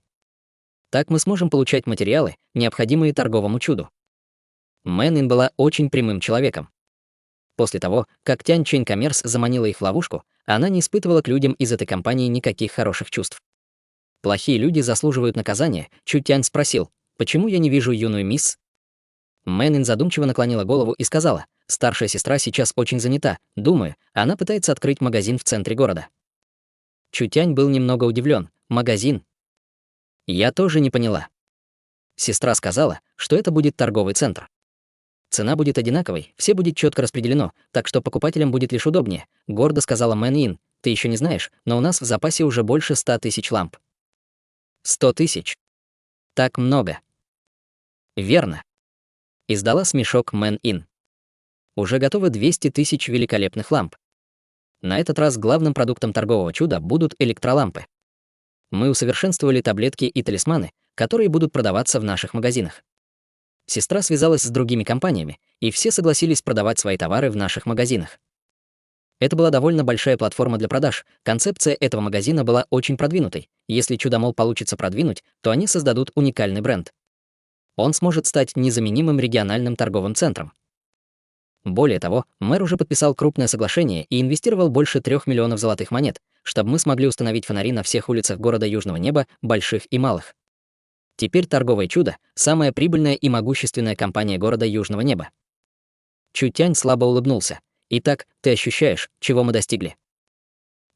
Так мы сможем получать материалы, необходимые торговому чуду. Мэн Ин была очень прямым человеком. После того, как Tianquan Commerce заманила их в ловушку, она не испытывала к людям из этой компании никаких хороших чувств. «Плохие люди заслуживают наказания», Чу Тянь спросил, «Почему я не вижу юную мисс?» Мэн Ин задумчиво наклонила голову и сказала, «Старшая сестра сейчас очень занята. Думаю, она пытается открыть магазин в центре города». Чу Тянь был немного удивлен. «Магазин?» Я тоже не поняла. Сестра сказала, что это будет торговый центр. Цена будет одинаковой, все будет четко распределено, так что покупателям будет лишь удобнее, гордо сказала Мэн Ин. Ты еще не знаешь, но у нас в запасе уже больше 100 тысяч ламп. 100 тысяч? Так много. Верно. Издала смешок Мэн Ин. Уже готовы 200 тысяч великолепных ламп. На этот раз главным продуктом торгового чуда будут электролампы. Мы усовершенствовали таблетки и талисманы, которые будут продаваться в наших магазинах. Сестра связалась с другими компаниями, и все согласились продавать свои товары в наших магазинах. Это была довольно большая платформа для продаж. Концепция этого магазина была очень продвинутой. Если Чудо-молл получится продвинуть, то они создадут уникальный бренд. Он сможет стать незаменимым региональным торговым центром. Более того, мэр уже подписал крупное соглашение и инвестировал больше 3 миллионов золотых монет, чтобы мы смогли установить фонари на всех улицах города Южного Неба, больших и малых. Теперь торговое чудо — самая прибыльная и могущественная компания города Южного Неба. Чу Тянь слабо улыбнулся. «Итак, ты ощущаешь, чего мы достигли?»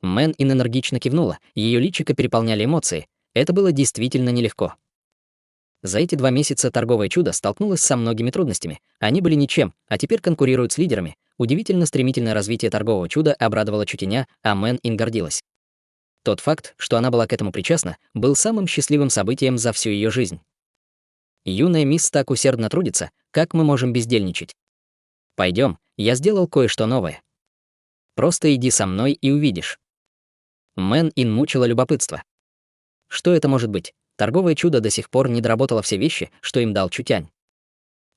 Мэн Ин энергично кивнула, ее личико переполняли эмоции. Это было действительно нелегко. За эти 2 месяца торговое чудо столкнулось со многими трудностями. Они были ничем, а теперь конкурируют с лидерами. Удивительно стремительное развитие торгового чуда обрадовало Чутеня, а Мэн Ин гордилась. Тот факт, что она была к этому причастна, был самым счастливым событием за всю ее жизнь. Юная мисс так усердно трудится, как мы можем бездельничать? Пойдем, я сделал кое-что новое. Просто иди со мной и увидишь. Мэн Ин мучила любопытство. Что это может быть? Торговое чудо до сих пор не доработало все вещи, что им дал Чутянь.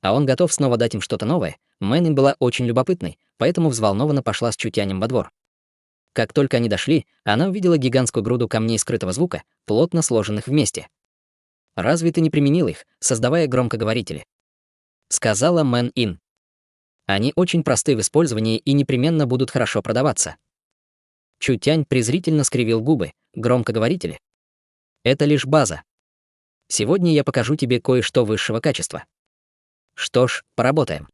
А он готов снова дать им что-то новое. Мэн Ин была очень любопытной, поэтому взволнованно пошла с Чутянем во двор. Как только они дошли, она увидела гигантскую груду камней скрытого звука, плотно сложенных вместе. «Разве ты не применил их, создавая громкоговорители?» — сказала Мэн Ин. «Они очень просты в использовании и непременно будут хорошо продаваться». Чу Тянь презрительно скривил губы. «Громкоговорители? Это лишь база. Сегодня я покажу тебе кое-что высшего качества. Что ж, поработаем».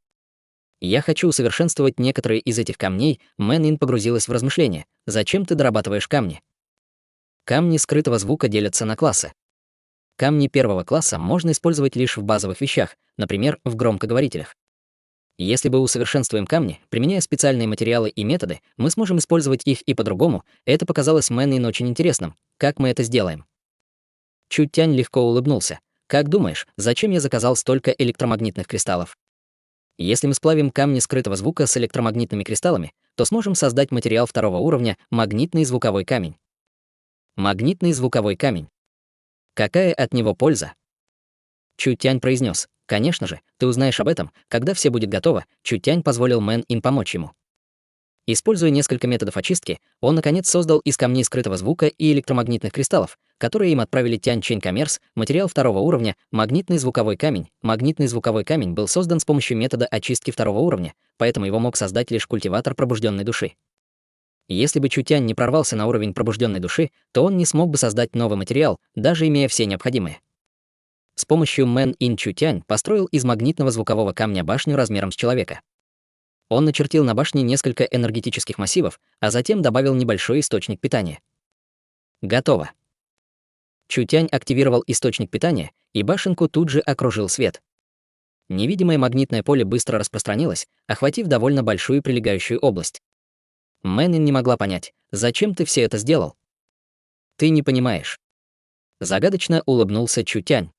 Я хочу усовершенствовать некоторые из этих камней. Мэн Ин погрузилась в размышления. Зачем ты дорабатываешь камни? Камни скрытого звука делятся на классы. Камни первого класса можно использовать лишь в базовых вещах, например, в громкоговорителях. Если мы усовершенствуем камни, применяя специальные материалы и методы, мы сможем использовать их и по-другому. Это показалось Мэн Ин очень интересным. Как мы это сделаем? Чу Тянь легко улыбнулся. Как думаешь, зачем я заказал столько электромагнитных кристаллов? Если мы сплавим камни скрытого звука с электромагнитными кристаллами, то сможем создать материал 2-го уровня — магнитный звуковой камень. Магнитный звуковой камень. Какая от него польза? Чу Тянь произнес. Конечно же, ты узнаешь об этом, когда все будет готово. Чу Тянь позволил Мэн Ин помочь ему. Используя несколько методов очистки, он наконец создал из камней скрытого звука и электромагнитных кристаллов, которые им отправили Tianquan Commerce, материал 2-го уровня, магнитный звуковой камень. Магнитный звуковой камень был создан с помощью метода очистки 2-го уровня, поэтому его мог создать лишь культиватор пробужденной души. Если бы Чу Тянь не прорвался на уровень пробужденной души, то он не смог бы создать новый материал, даже имея все необходимые. С помощью Мэн Ин Чу Тянь построил из магнитного звукового камня башню размером с человека. Он начертил на башне несколько энергетических массивов, а затем добавил небольшой источник питания. Готово. Чу Тянь активировал источник питания, и башенку тут же окружил свет. Невидимое магнитное поле быстро распространилось, охватив довольно большую прилегающую область. Мэн Ин не могла понять, зачем ты все это сделал? Ты не понимаешь. Загадочно улыбнулся Чу Тянь.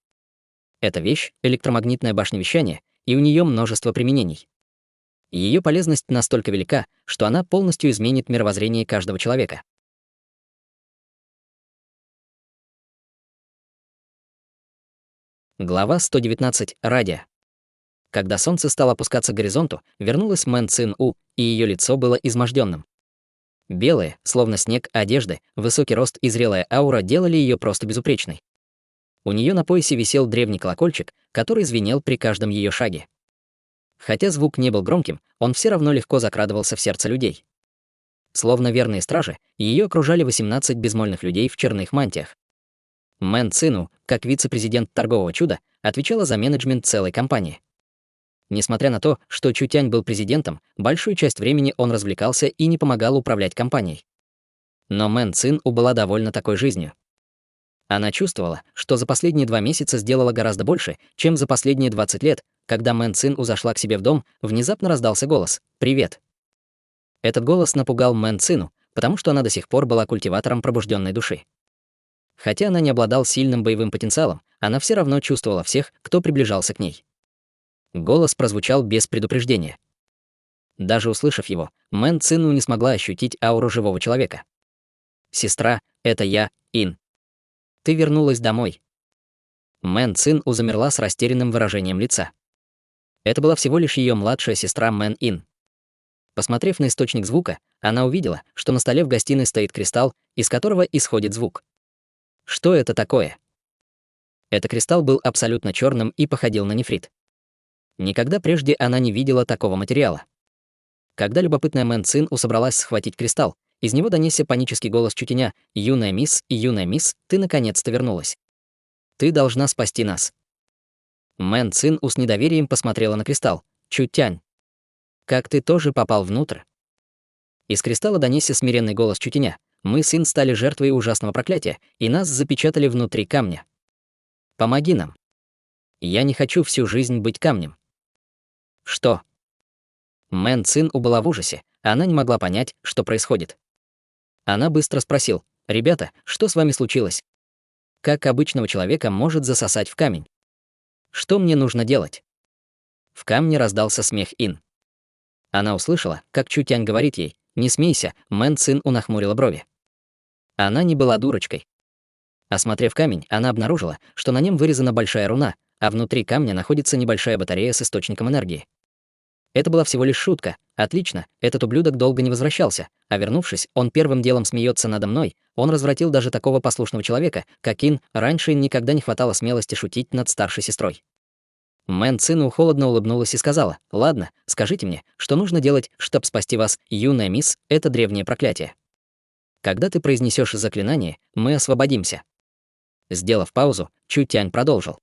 Эта вещь — электромагнитное башневещание, и у нее множество применений. Ее полезность настолько велика, что она полностью изменит мировоззрение каждого человека. Глава 119. Радио. Когда солнце стало опускаться к горизонту, вернулась Мэн Цин У, и ее лицо было изможденным. Белые, словно снег, одежды, высокий рост и зрелая аура делали ее просто безупречной. У нее на поясе висел древний колокольчик, который звенел при каждом ее шаге. Хотя звук не был громким, он все равно легко закрадывался в сердце людей. Словно верные стражи, ее окружали 18 безмольных людей в черных мантиях. Мэн Цину, как вице-президент торгового чуда, отвечала за менеджмент целой компании. Несмотря на то, что Чутянь был президентом, большую часть времени он развлекался и не помогал управлять компанией. Но Мэн Цин была довольна такой жизнью. Она чувствовала, что за последние 2 месяца сделала гораздо больше, чем за последние 20 лет, когда Мэн Цин зашла к себе в дом, внезапно раздался голос «Привет». Этот голос напугал Мэн Цину, потому что она до сих пор была культиватором пробужденной души. Хотя она не обладала сильным боевым потенциалом, она все равно чувствовала всех, кто приближался к ней. Голос прозвучал без предупреждения. Даже услышав его, Мэн Цину не смогла ощутить ауру живого человека. «Сестра, это я, Ин. Ты вернулась домой». Мэн Цин замерла с растерянным выражением лица. Это была всего лишь ее младшая сестра Мэн Ин. Посмотрев на источник звука, она увидела, что на столе в гостиной стоит кристалл, из которого исходит звук. Что это такое? Этот кристалл был абсолютно черным и походил на нефрит. Никогда прежде она не видела такого материала. Когда любопытная Мэн Цин собралась схватить кристалл, из него донесся панический голос Чутяня: юная мисс, ты наконец-то вернулась. Ты должна спасти нас». Мэн Цин с недоверием посмотрела на кристалл. «Чутянь, как ты тоже попал внутрь?» Из кристалла донесся смиренный голос Чутяня: «Мы с Ин стали жертвой ужасного проклятия, и нас запечатали внутри камня. Помоги нам. Я не хочу всю жизнь быть камнем». «Что?» Мэн Цин была в ужасе, она не могла понять, что происходит. Она быстро спросил: «Ребята, что с вами случилось? Как обычного человека может засосать в камень? Что мне нужно делать?» В камне раздался смех Ин. Она услышала, как Чутянь говорит ей: «Не смейся», Мэн Цин нахмурила брови. Она не была дурочкой. Осмотрев камень, она обнаружила, что на нем вырезана большая руна, а внутри камня находится небольшая батарея с источником энергии. Это была всего лишь шутка. Отлично, этот ублюдок долго не возвращался, а вернувшись, он первым делом смеется надо мной. Он развратил даже такого послушного человека, как Ин. Раньше никогда не хватало смелости шутить над старшей сестрой. Мэн Цину холодно улыбнулась и сказала: «Ладно, скажите мне, что нужно делать, чтобы спасти вас, юная мисс, это древнее проклятие. Когда ты произнесешь заклинание, мы освободимся». Сделав паузу, Чутянь продолжил.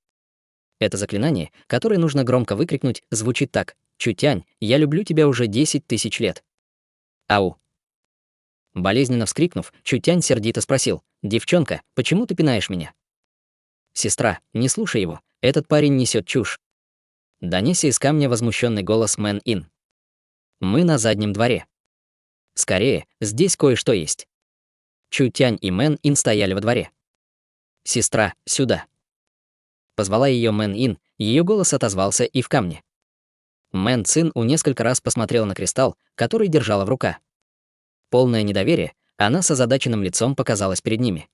Это заклинание, которое нужно громко выкрикнуть, звучит так: «Чутянь, я люблю тебя уже 10 000 лет». Ау. Болезненно вскрикнув, Чутянь сердито спросил: «Девчонка, почему ты пинаешь меня?» «Сестра, не слушай его, этот парень несет чушь». Донесся из камня возмущенный голос Мэн Ин. «Мы на заднем дворе. Скорее, здесь кое-что есть». Чутянь и Мэн Ин стояли во дворе. «Сестра, сюда». Позвала ее Мэн Ин, ее голос отозвался и в камне. Мэн Цин несколько раз посмотрела на кристалл, который держала в руках. Полное недоверие, она с озадаченным лицом показалась перед ними.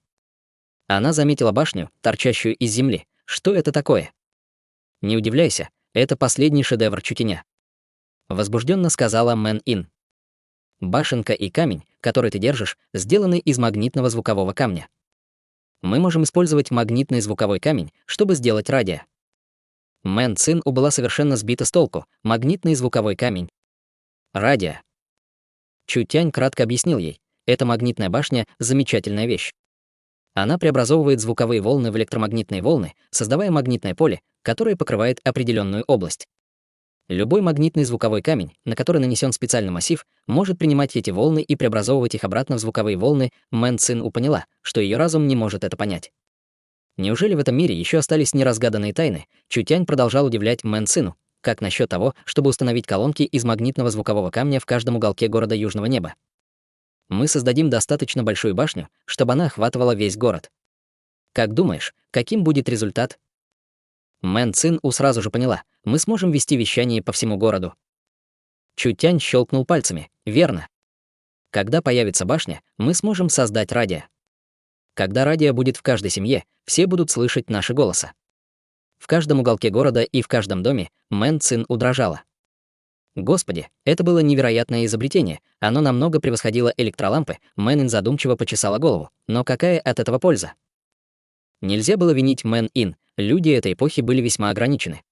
Она заметила башню, торчащую из земли. Что это такое? «Не удивляйся, это последний шедевр Чутяня», возбужденно сказала Мэн Ин. «Башенка и камень, который ты держишь, сделаны из магнитного звукового камня. Мы можем использовать магнитный звуковой камень, чтобы сделать радио». Мэн Цин была совершенно сбита с толку. Магнитный звуковой камень. Радио. Чутянь кратко объяснил ей: эта магнитная башня — замечательная вещь. Она преобразовывает звуковые волны в электромагнитные волны, создавая магнитное поле, которое покрывает определенную область. Любой магнитный звуковой камень, на который нанесен специальный массив, может принимать эти волны и преобразовывать их обратно в звуковые волны. Мэн Цин поняла, что ее разум не может это понять. Неужели в этом мире еще остались неразгаданные тайны? Чутянь продолжал удивлять Мэн Цину. Как насчет того, чтобы установить колонки из магнитного звукового камня в каждом уголке города Южного неба? Мы создадим достаточно большую башню, чтобы она охватывала весь город. Как думаешь, каким будет результат? Мэн Цин сразу же поняла: мы сможем вести вещание по всему городу. Чутянь щелкнул пальцами. Верно. Когда появится башня, мы сможем создать радио. Когда радио будет в каждой семье, все будут слышать наши голоса. В каждом уголке города и в каждом доме Мэн Цин удрожала. Господи, это было невероятное изобретение, оно намного превосходило электролампы. Мэн Ин задумчиво почесала голову. Но какая от этого польза? Нельзя было винить Мэн Ин, люди этой эпохи были весьма ограничены.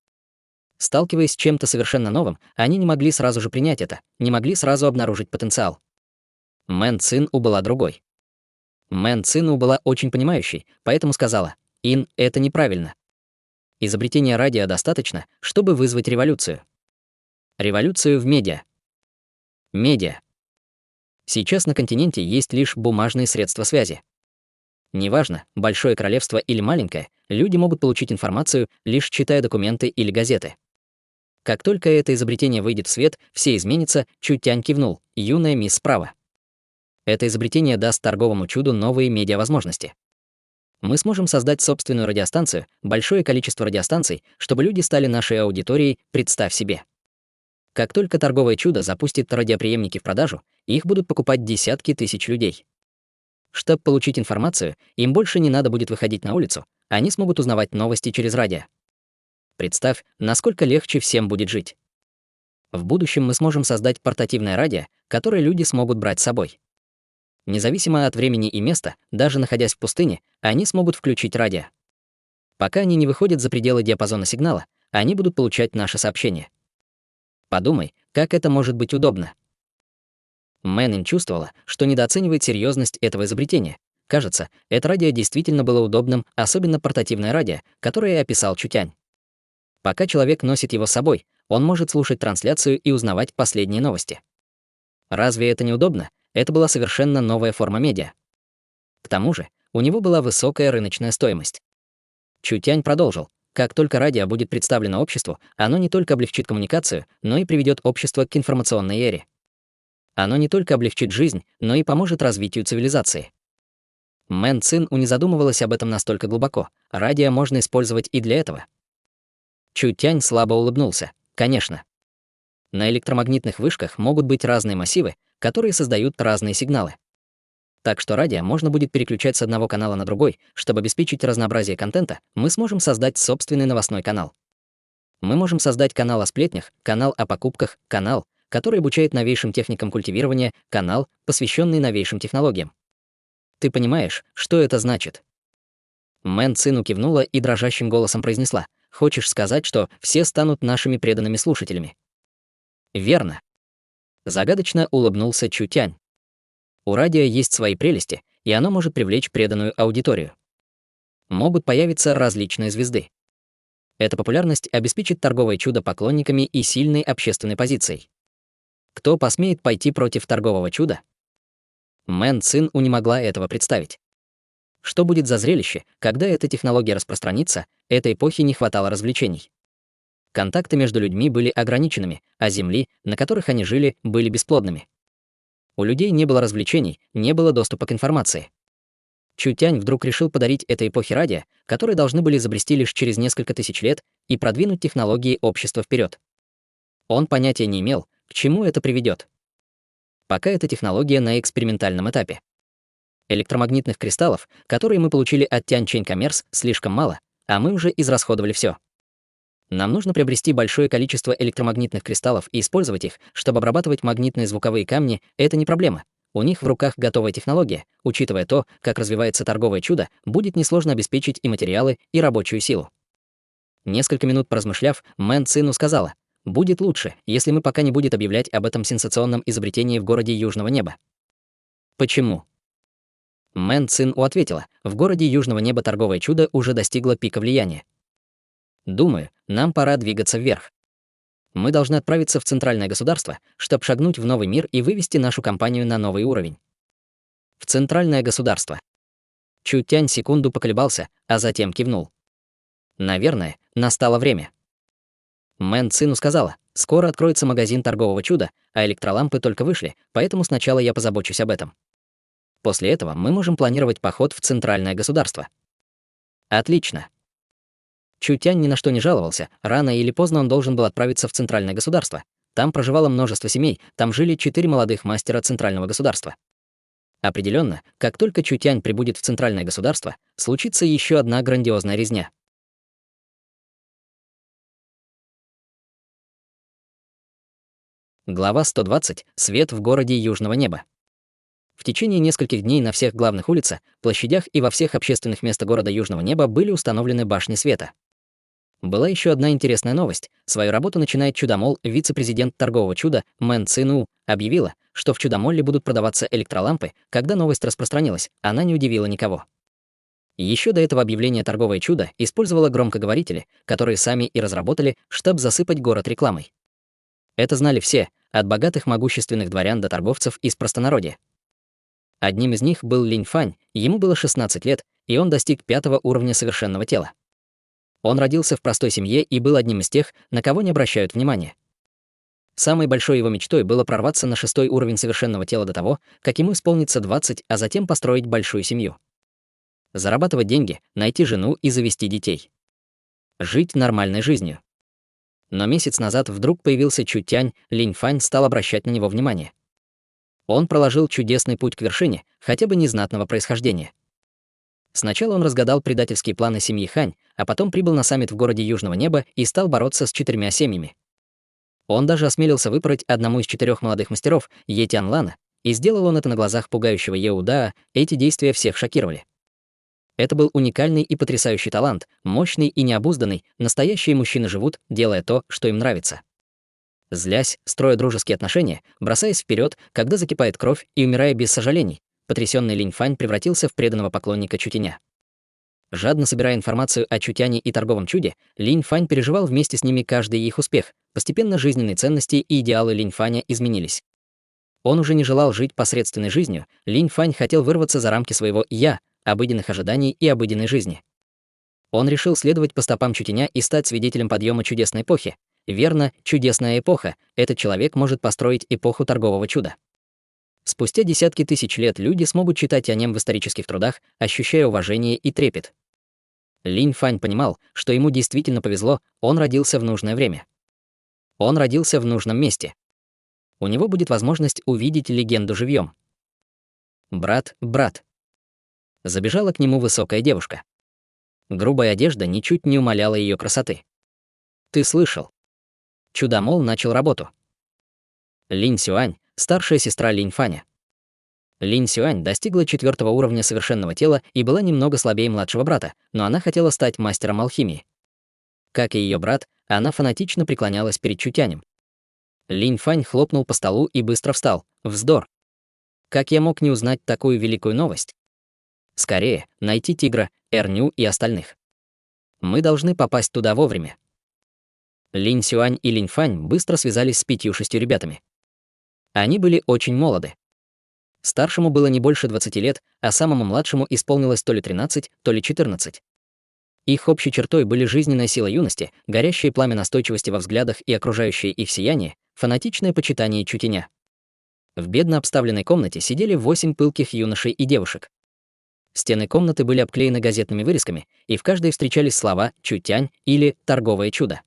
Сталкиваясь с чем-то совершенно новым, они не могли сразу же принять это, не могли сразу обнаружить потенциал. Мэн Цин-У была другой. Мэн Цин-У была очень понимающей, поэтому сказала: «Ин, это неправильно. Изобретения радио достаточно, чтобы вызвать революцию. Революцию в медиа. Медиа. Сейчас на континенте есть лишь бумажные средства связи. Неважно, большое королевство или маленькое, люди могут получить информацию, лишь читая документы или газеты. Как только это изобретение выйдет в свет, все изменится», Чутянь кивнул, юная мисс справа. Это изобретение даст торговому чуду новые медиавозможности. Мы сможем создать собственную радиостанцию, большое количество радиостанций, чтобы люди стали нашей аудиторией, представь себе. Как только торговое чудо запустит радиоприемники в продажу, их будут покупать десятки тысяч людей. Чтобы получить информацию, им больше не надо будет выходить на улицу, они смогут узнавать новости через радио. Представь, насколько легче всем будет жить. В будущем мы сможем создать портативное радио, которое люди смогут брать с собой. Независимо от времени и места, даже находясь в пустыне, они смогут включить радио. Пока они не выходят за пределы диапазона сигнала, они будут получать наши сообщения. Подумай, как это может быть удобно. Мэн Ин чувствовала, что недооценивает серьезность этого изобретения. Кажется, это радио действительно было удобным, особенно портативное радио, которое описал Чутянь. Пока человек носит его с собой, он может слушать трансляцию и узнавать последние новости. Разве это не удобно? Это была совершенно новая форма медиа. К тому же, у него была высокая рыночная стоимость. Чутянь продолжил: как только радио будет представлено обществу, оно не только облегчит коммуникацию, но и приведет общество к информационной эре. Оно не только облегчит жизнь, но и поможет развитию цивилизации. Мэн Цин-У не задумывалась об этом настолько глубоко. Радио можно использовать и для этого. Чутянь слабо улыбнулся. Конечно. На электромагнитных вышках могут быть разные массивы, которые создают разные сигналы. Так что радио можно будет переключать с одного канала на другой. Чтобы обеспечить разнообразие контента, мы сможем создать собственный новостной канал. Мы можем создать канал о сплетнях, канал о покупках, канал, который обучает новейшим техникам культивирования, канал, посвященный новейшим технологиям. Ты понимаешь, что это значит? Мэн Цин-У кивнула и дрожащим голосом произнесла: «Хочешь сказать, что все станут нашими преданными слушателями?» «Верно». Загадочно улыбнулся Чутянь. У радио есть свои прелести, и оно может привлечь преданную аудиторию. Могут появиться различные звезды. Эта популярность обеспечит торговое чудо поклонниками и сильной общественной позицией. Кто посмеет пойти против торгового чуда? Мэн Цин-У не могла этого представить. Что будет за зрелище, когда эта технология распространится? Этой эпохи не хватало развлечений. Контакты между людьми были ограниченными, а земли, на которых они жили, были бесплодными. У людей не было развлечений, не было доступа к информации. Чутянь вдруг решил подарить этой эпохе радио, которые должны были изобрести лишь через несколько тысяч лет, и продвинуть технологии общества вперед. Он понятия не имел, к чему это приведет. Пока эта технология на экспериментальном этапе. Электромагнитных кристаллов, которые мы получили от Tianquan Commerce, слишком мало, а мы уже израсходовали все. Нам нужно приобрести большое количество электромагнитных кристаллов и использовать их, чтобы обрабатывать магнитные звуковые камни. Это не проблема. У них в руках готовая технология. Учитывая то, как развивается торговое чудо, будет несложно обеспечить и материалы, и рабочую силу. Несколько минут поразмышляв, Мэн Цин-У сказала: «Будет лучше, если мы пока не будет объявлять об этом сенсационном изобретении в городе Южного неба». «Почему?» Мэн Цин-У ответила: «В городе Южного неба торговое чудо уже достигло пика влияния. Думаю, нам пора двигаться вверх. Мы должны отправиться в центральное государство, чтобы шагнуть в новый мир и вывести нашу компанию на новый уровень». В центральное государство. Чутянь секунду поколебался, а затем кивнул. Наверное, настало время. Мэн Цин-У сказала: «Скоро откроется магазин торгового чуда, а электролампы только вышли, поэтому сначала я позабочусь об этом. После этого мы можем планировать поход в центральное государство». Отлично. Чутянь ни на что не жаловался, рано или поздно он должен был отправиться в центральное государство. Там проживало множество семей, там жили 4 молодых мастера центрального государства. Определенно, как только Чутянь прибудет в центральное государство, случится еще одна грандиозная резня. Глава 120. Свет в городе Южного неба. В течение нескольких дней на всех главных улицах, площадях и во всех общественных местах города Южного неба были установлены башни света. Была еще одна интересная новость. Свою работу начинает Чудо-молл, вице-президент торгового чуда Мэн Цину объявила, что в Чудо-молле будут продаваться электролампы. Когда новость распространилась, она не удивила никого. Еще до этого объявления торговое чудо использовало громкоговорители, которые сами и разработали, чтобы засыпать город рекламой. Это знали все, от богатых могущественных дворян до торговцев из простонародья. Одним из них был Линь Фань, ему было 16 лет, и он достиг 5-го уровня совершенного тела. Он родился в простой семье и был одним из тех, на кого не обращают внимания. Самой большой его мечтой было прорваться на 6-й уровень совершенного тела до того, как ему исполнится 20, а затем построить большую семью. Зарабатывать деньги, найти жену и завести детей. Жить нормальной жизнью. Но месяц назад вдруг появился Чу Тянь, Линь Фань стал обращать на него внимание. Он проложил чудесный путь к вершине, хотя бы незнатного происхождения. Сначала он разгадал предательские планы семьи Хань, а потом прибыл на саммит в городе Южного неба и стал бороться с 4 семьями. Он даже осмелился выпороть одному из 4 молодых мастеров, Е Тянлана, и сделал он это на глазах пугающего Еуда. Эти действия всех шокировали. Это был уникальный и потрясающий талант, мощный и необузданный, настоящие мужчины живут, делая то, что им нравится. Злясь, строя дружеские отношения, бросаясь вперед, когда закипает кровь, и умирая без сожалений, потрясенный Линь Фань превратился в преданного поклонника Чутяня. Жадно собирая информацию о Чутяне и торговом чуде, Линь Фань переживал вместе с ними каждый их успех. Постепенно жизненные ценности и идеалы Линь Фаня изменились. Он уже не желал жить посредственной жизнью, Линь Фань хотел вырваться за рамки своего «я», обыденных ожиданий и обыденной жизни. Он решил следовать по стопам Чутяня и стать свидетелем подъема чудесной эпохи. Верно, чудесная эпоха. Этот человек может построить эпоху торгового чуда. Спустя десятки тысяч лет люди смогут читать о нем в исторических трудах, ощущая уважение и трепет. Линь Фань понимал, что ему действительно повезло, он родился в нужное время. Он родился в нужном месте. У него будет возможность увидеть легенду живьем. Брат. Забежала к нему высокая девушка. Грубая одежда ничуть не умаляла ее красоты. Ты слышал? Чудо-молл начал работу. Линь Сюань, старшая сестра Линь Фаня. Линь Сюань достигла 4-го уровня совершенного тела и была немного слабее младшего брата, но она хотела стать мастером алхимии. Как и ее брат, она фанатично преклонялась перед Чутянем. Линь Фань хлопнул по столу и быстро встал. Вздор. Как я мог не узнать такую великую новость? Скорее, найти тигра, Эрню и остальных. Мы должны попасть туда вовремя. Линь Сюань и Линь Фань быстро связались с 5-6 ребятами. Они были очень молоды. Старшему было не больше 20 лет, а самому младшему исполнилось то ли 13, то ли 14. Их общей чертой были жизненная сила юности, горящее пламя настойчивости во взглядах и окружающее их сияние, фанатичное почитание Чутяня. В бедно обставленной комнате сидели 8 пылких юношей и девушек. Стены комнаты были обклеены газетными вырезками, и в каждой встречались слова «Чутянь» или «Торговое чудо».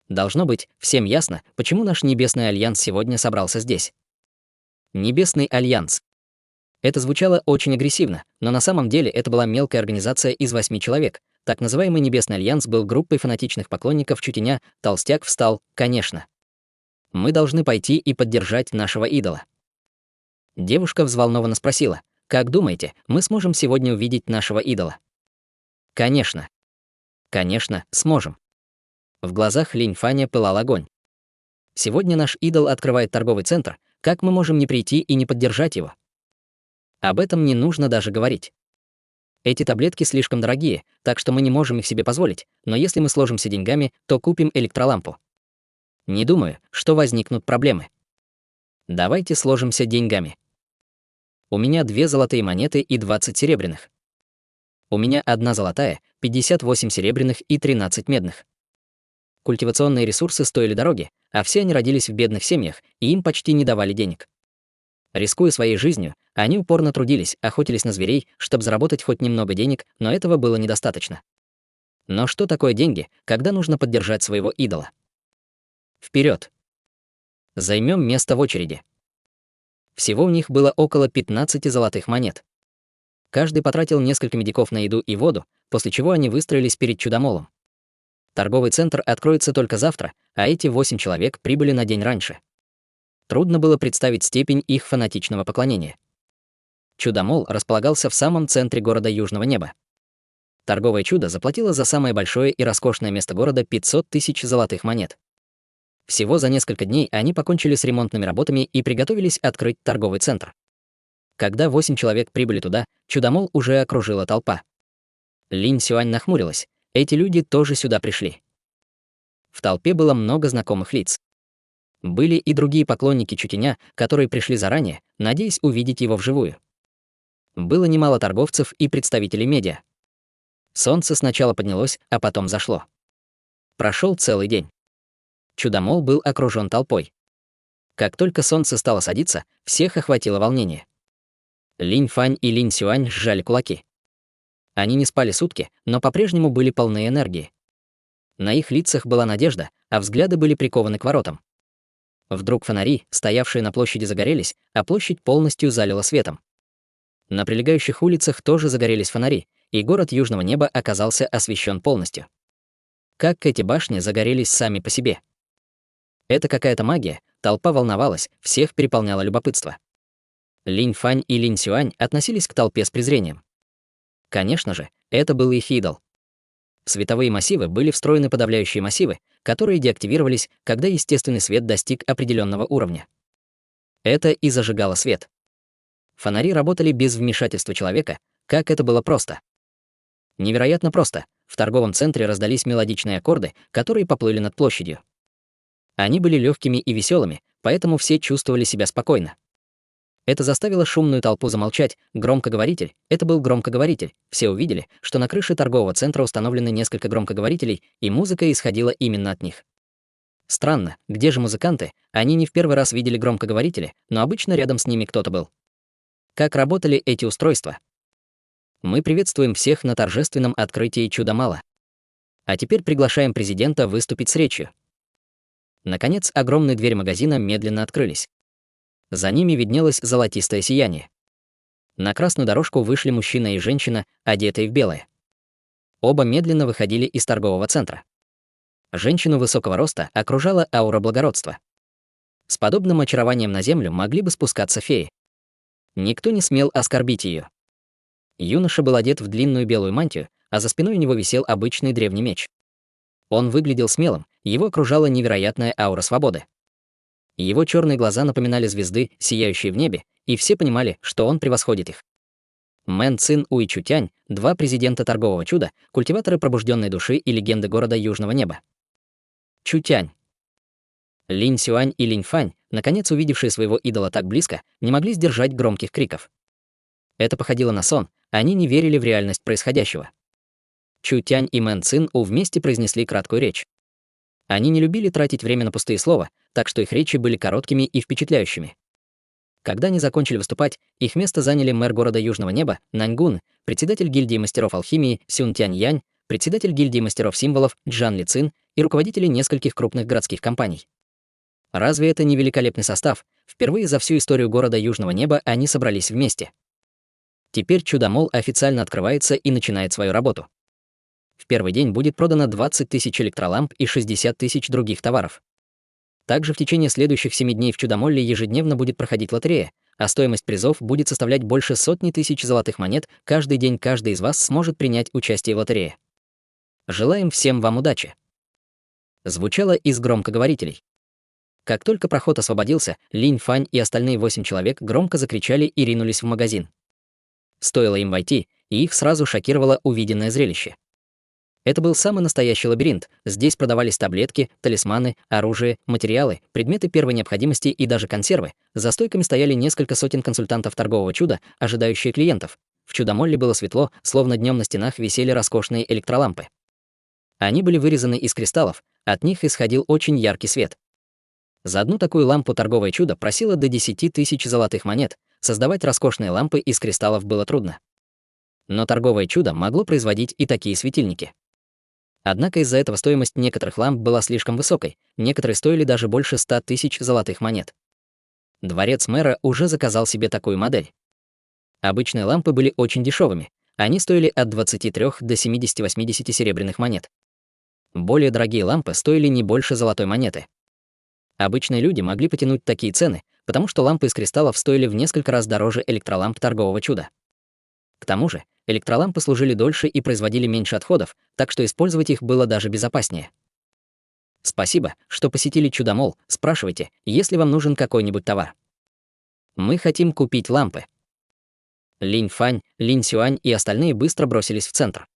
Должно быть, всем ясно, почему наш Небесный Альянс сегодня собрался здесь. Небесный Альянс. Это звучало очень агрессивно, но на самом деле это была мелкая организация из 8 человек. Так называемый Небесный Альянс был группой фанатичных поклонников Чутяня. Толстяк встал, конечно. Мы должны пойти и поддержать нашего идола. Девушка взволнованно спросила: «Как думаете, мы сможем сегодня увидеть нашего идола?» «Конечно. Конечно, сможем». В глазах Линь Фаня пылал огонь. «Сегодня наш идол открывает торговый центр. Как мы можем не прийти и не поддержать его?» Об этом не нужно даже говорить. Эти таблетки слишком дорогие, так что мы не можем их себе позволить, но если мы сложимся деньгами, то купим электролампу. Не думаю, что возникнут проблемы. Давайте сложимся деньгами. У меня 2 золотые монеты и 20 серебряных. У меня 1 золотая, 58 серебряных и 13 медных. Культивационные ресурсы стоили дороги, а все они родились в бедных семьях, и им почти не давали денег. Рискуя своей жизнью, они упорно трудились, охотились на зверей, чтобы заработать хоть немного денег, но этого было недостаточно. Но что такое деньги, когда нужно поддержать своего идола? Вперед! Займем место в очереди. Всего у них было около 15 золотых монет. Каждый потратил несколько медиков на еду и воду, после чего они выстроились перед Чудо-моллом. Торговый центр откроется только завтра, а эти 8 человек прибыли на день раньше. Трудно было представить степень их фанатичного поклонения. Чудо-молл располагался в самом центре города Южного неба. Торговое чудо заплатило за самое большое и роскошное место города 500 тысяч золотых монет. Всего за несколько дней они покончили с ремонтными работами и приготовились открыть торговый центр. Когда 8 человек прибыли туда, Чудо-молл уже окружила толпа. Линь Сюань нахмурилась. Эти люди тоже сюда пришли. В толпе было много знакомых лиц. Были и другие поклонники Чутеня, которые пришли заранее, надеясь увидеть его вживую. Было немало торговцев и представителей медиа. Солнце сначала поднялось, а потом зашло. Прошел целый день. Чудо-молл был окружен толпой. Как только солнце стало садиться, всех охватило волнение. Линь Фань и Линь Сюань сжали кулаки. Они не спали сутки, но по-прежнему были полны энергии. На их лицах была надежда, а взгляды были прикованы к воротам. Вдруг фонари, стоявшие на площади, загорелись, а площадь полностью залила светом. На прилегающих улицах тоже загорелись фонари, и город Южного неба оказался освещен полностью. Как эти башни загорелись сами по себе. Это какая-то магия, толпа волновалась, всех переполняло любопытство. Линь Фань и Линь Сюань относились к толпе с презрением. Конечно же, это был их идол. В световые массивы были встроены подавляющие массивы, которые деактивировались, когда естественный свет достиг определенного уровня. Это и зажигало свет. Фонари работали без вмешательства человека, как это было просто. Невероятно просто. В торговом центре раздались мелодичные аккорды, которые поплыли над площадью. Они были легкими и веселыми, поэтому все чувствовали себя спокойно. Это заставило шумную толпу замолчать. Громкоговоритель — это был громкоговоритель. Все увидели, что на крыше торгового центра установлены несколько громкоговорителей, и музыка исходила именно от них. Странно, где же музыканты? Они не в первый раз видели громкоговорители, но обычно рядом с ними кто-то был. Как работали эти устройства? Мы приветствуем всех на торжественном открытии Чудо-молла. А теперь приглашаем президента выступить с речью. Наконец, огромные двери магазина медленно открылись. За ними виднелось золотистое сияние. На красную дорожку вышли мужчина и женщина, одетые в белое. Оба медленно выходили из торгового центра. Женщину высокого роста окружала аура благородства. С подобным очарованием на землю могли бы спускаться феи. Никто не смел оскорбить ее. Юноша был одет в длинную белую мантию, а за спиной у него висел обычный древний меч. Он выглядел смелым, его окружала невероятная аура свободы. Его черные глаза напоминали звезды, сияющие в небе, и все понимали, что он превосходит их. Мэн Цин Уй Чутянь, два президента торгового чуда, культиваторы пробужденной души и легенды города Южного неба. Чутянь. Линь Сюань и Линь Фань, наконец увидевшие своего идола так близко, не могли сдержать громких криков. Это походило на сон, они не верили в реальность происходящего. Чутянь и Мэн Цин У вместе произнесли краткую речь. Они не любили тратить время на пустые слова, так что их речи были короткими и впечатляющими. Когда они закончили выступать, их место заняли мэр города Южного неба Наньгун, председатель гильдии мастеров алхимии Сюн Тянь-Янь, председатель гильдии мастеров символов Джан Ли Цин и руководители нескольких крупных городских компаний. Разве это не великолепный состав? Впервые за всю историю города Южного неба они собрались вместе. Теперь Чудо-молл официально открывается и начинает свою работу. В первый день будет продано 20 тысяч электроламп и 60 тысяч других товаров. Также в течение следующих 7 дней в Чудо-молле ежедневно будет проходить лотерея, а стоимость призов будет составлять больше сотни тысяч золотых монет. Каждый день каждый из вас сможет принять участие в лотерее. Желаем всем вам удачи. Звучало из громкоговорителей. Как только проход освободился, Линь Фань и остальные 8 человек громко закричали и ринулись в магазин. Стоило им войти, и их сразу шокировало увиденное зрелище. Это был самый настоящий лабиринт. Здесь продавались таблетки, талисманы, оружие, материалы, предметы первой необходимости и даже консервы. За стойками стояли несколько сотен консультантов торгового чуда, ожидающие клиентов. В Чудо-молле было светло, словно днем на стенах висели роскошные электролампы. Они были вырезаны из кристаллов, от них исходил очень яркий свет. За одну такую лампу торговое чудо просило до 10 тысяч золотых монет. Создавать роскошные лампы из кристаллов было трудно. Но торговое чудо могло производить и такие светильники. Однако из-за этого стоимость некоторых ламп была слишком высокой, некоторые стоили даже больше 100 тысяч золотых монет. Дворец мэра уже заказал себе такую модель. Обычные лампы были очень дешевыми, они стоили от 23 до 70-80 серебряных монет. Более дорогие лампы стоили не больше золотой монеты. Обычные люди могли потянуть такие цены, потому что лампы из кристаллов стоили в несколько раз дороже электроламп торгового чуда. К тому же, электролампы служили дольше и производили меньше отходов, так что использовать их было даже безопаснее. Спасибо, что посетили Чудо-молл. Спрашивайте, если вам нужен какой-нибудь товар. Мы хотим купить лампы. Линь Фань, Линь Сюань и остальные быстро бросились в центр.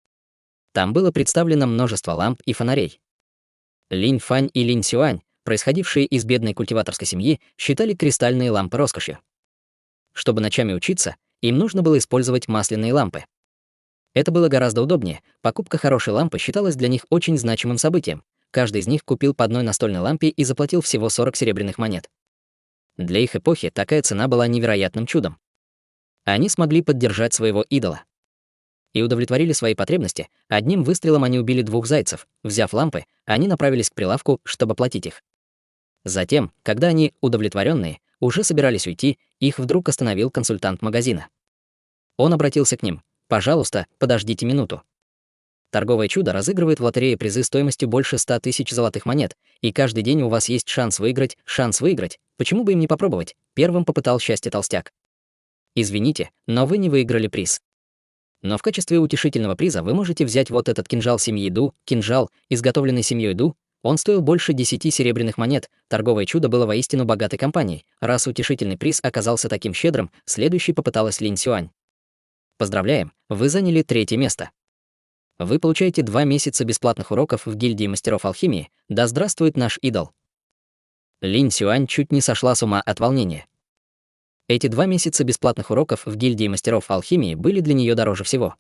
Там было представлено множество ламп и фонарей. Линь Фань и Линь Сюань, происходившие из бедной культиваторской семьи, считали кристальные лампы роскошью. Чтобы ночами учиться, им нужно было использовать масляные лампы. Это было гораздо удобнее, покупка хорошей лампы считалась для них очень значимым событием. Каждый из них купил по одной настольной лампе и заплатил всего 40 серебряных монет. Для их эпохи такая цена была невероятным чудом. Они смогли поддержать своего идола. И удовлетворили свои потребности. Одним выстрелом они убили 2 зайцев. Взяв лампы, они направились к прилавку, чтобы платить их. Затем, когда они, удовлетворенные, уже собирались уйти, их вдруг остановил консультант магазина. Он обратился к ним. «Пожалуйста, подождите минуту. Торговое чудо разыгрывает в лотерее призы стоимостью больше 100 тысяч золотых монет, и каждый день у вас есть шанс выиграть. Почему бы им не попробовать?» Первым попытал счастье толстяк. «Извините, но вы не выиграли приз. Но в качестве утешительного приза вы можете взять вот этот кинжал семьи Ду, кинжал, изготовленный семьей Ду. Он стоил больше 10 серебряных монет. Торговое чудо было воистину богатой компанией. Раз утешительный приз оказался таким щедрым, следующей попыталась Линь Сюань. Поздравляем, вы заняли 3-е место. Вы получаете 2 месяца бесплатных уроков в гильдии мастеров алхимии. Да здравствует наш идол. Линь Сюань чуть не сошла с ума от волнения. Эти 2 месяца бесплатных уроков в гильдии мастеров алхимии были для нее дороже всего.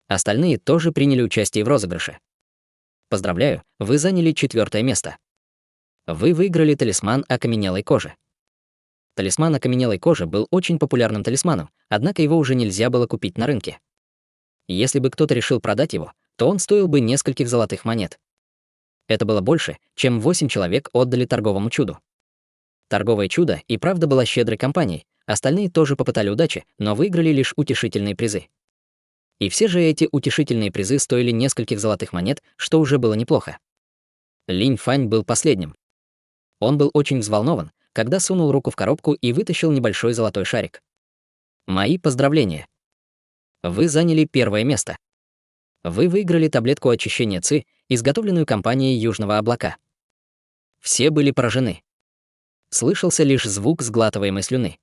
Остальные тоже приняли участие в розыгрыше. Поздравляю, вы заняли 4-е место. Вы выиграли талисман окаменелой кожи. Талисман окаменелой кожи был очень популярным талисманом, однако его уже нельзя было купить на рынке. Если бы кто-то решил продать его, то он стоил бы нескольких золотых монет. Это было больше, чем 8 человек отдали торговому чуду. Торговое чудо и правда была щедрой компанией, остальные тоже попытали удачи, но выиграли лишь утешительные призы. И все же эти утешительные призы стоили нескольких золотых монет, что уже было неплохо. Линь Фань был последним. Он был очень взволнован, когда сунул руку в коробку и вытащил небольшой золотой шарик. Мои поздравления. Вы заняли 1-е место. Вы выиграли таблетку очищения ЦИ, изготовленную компанией Южного облака. Все были поражены. Слышался лишь звук сглатываемой слюны.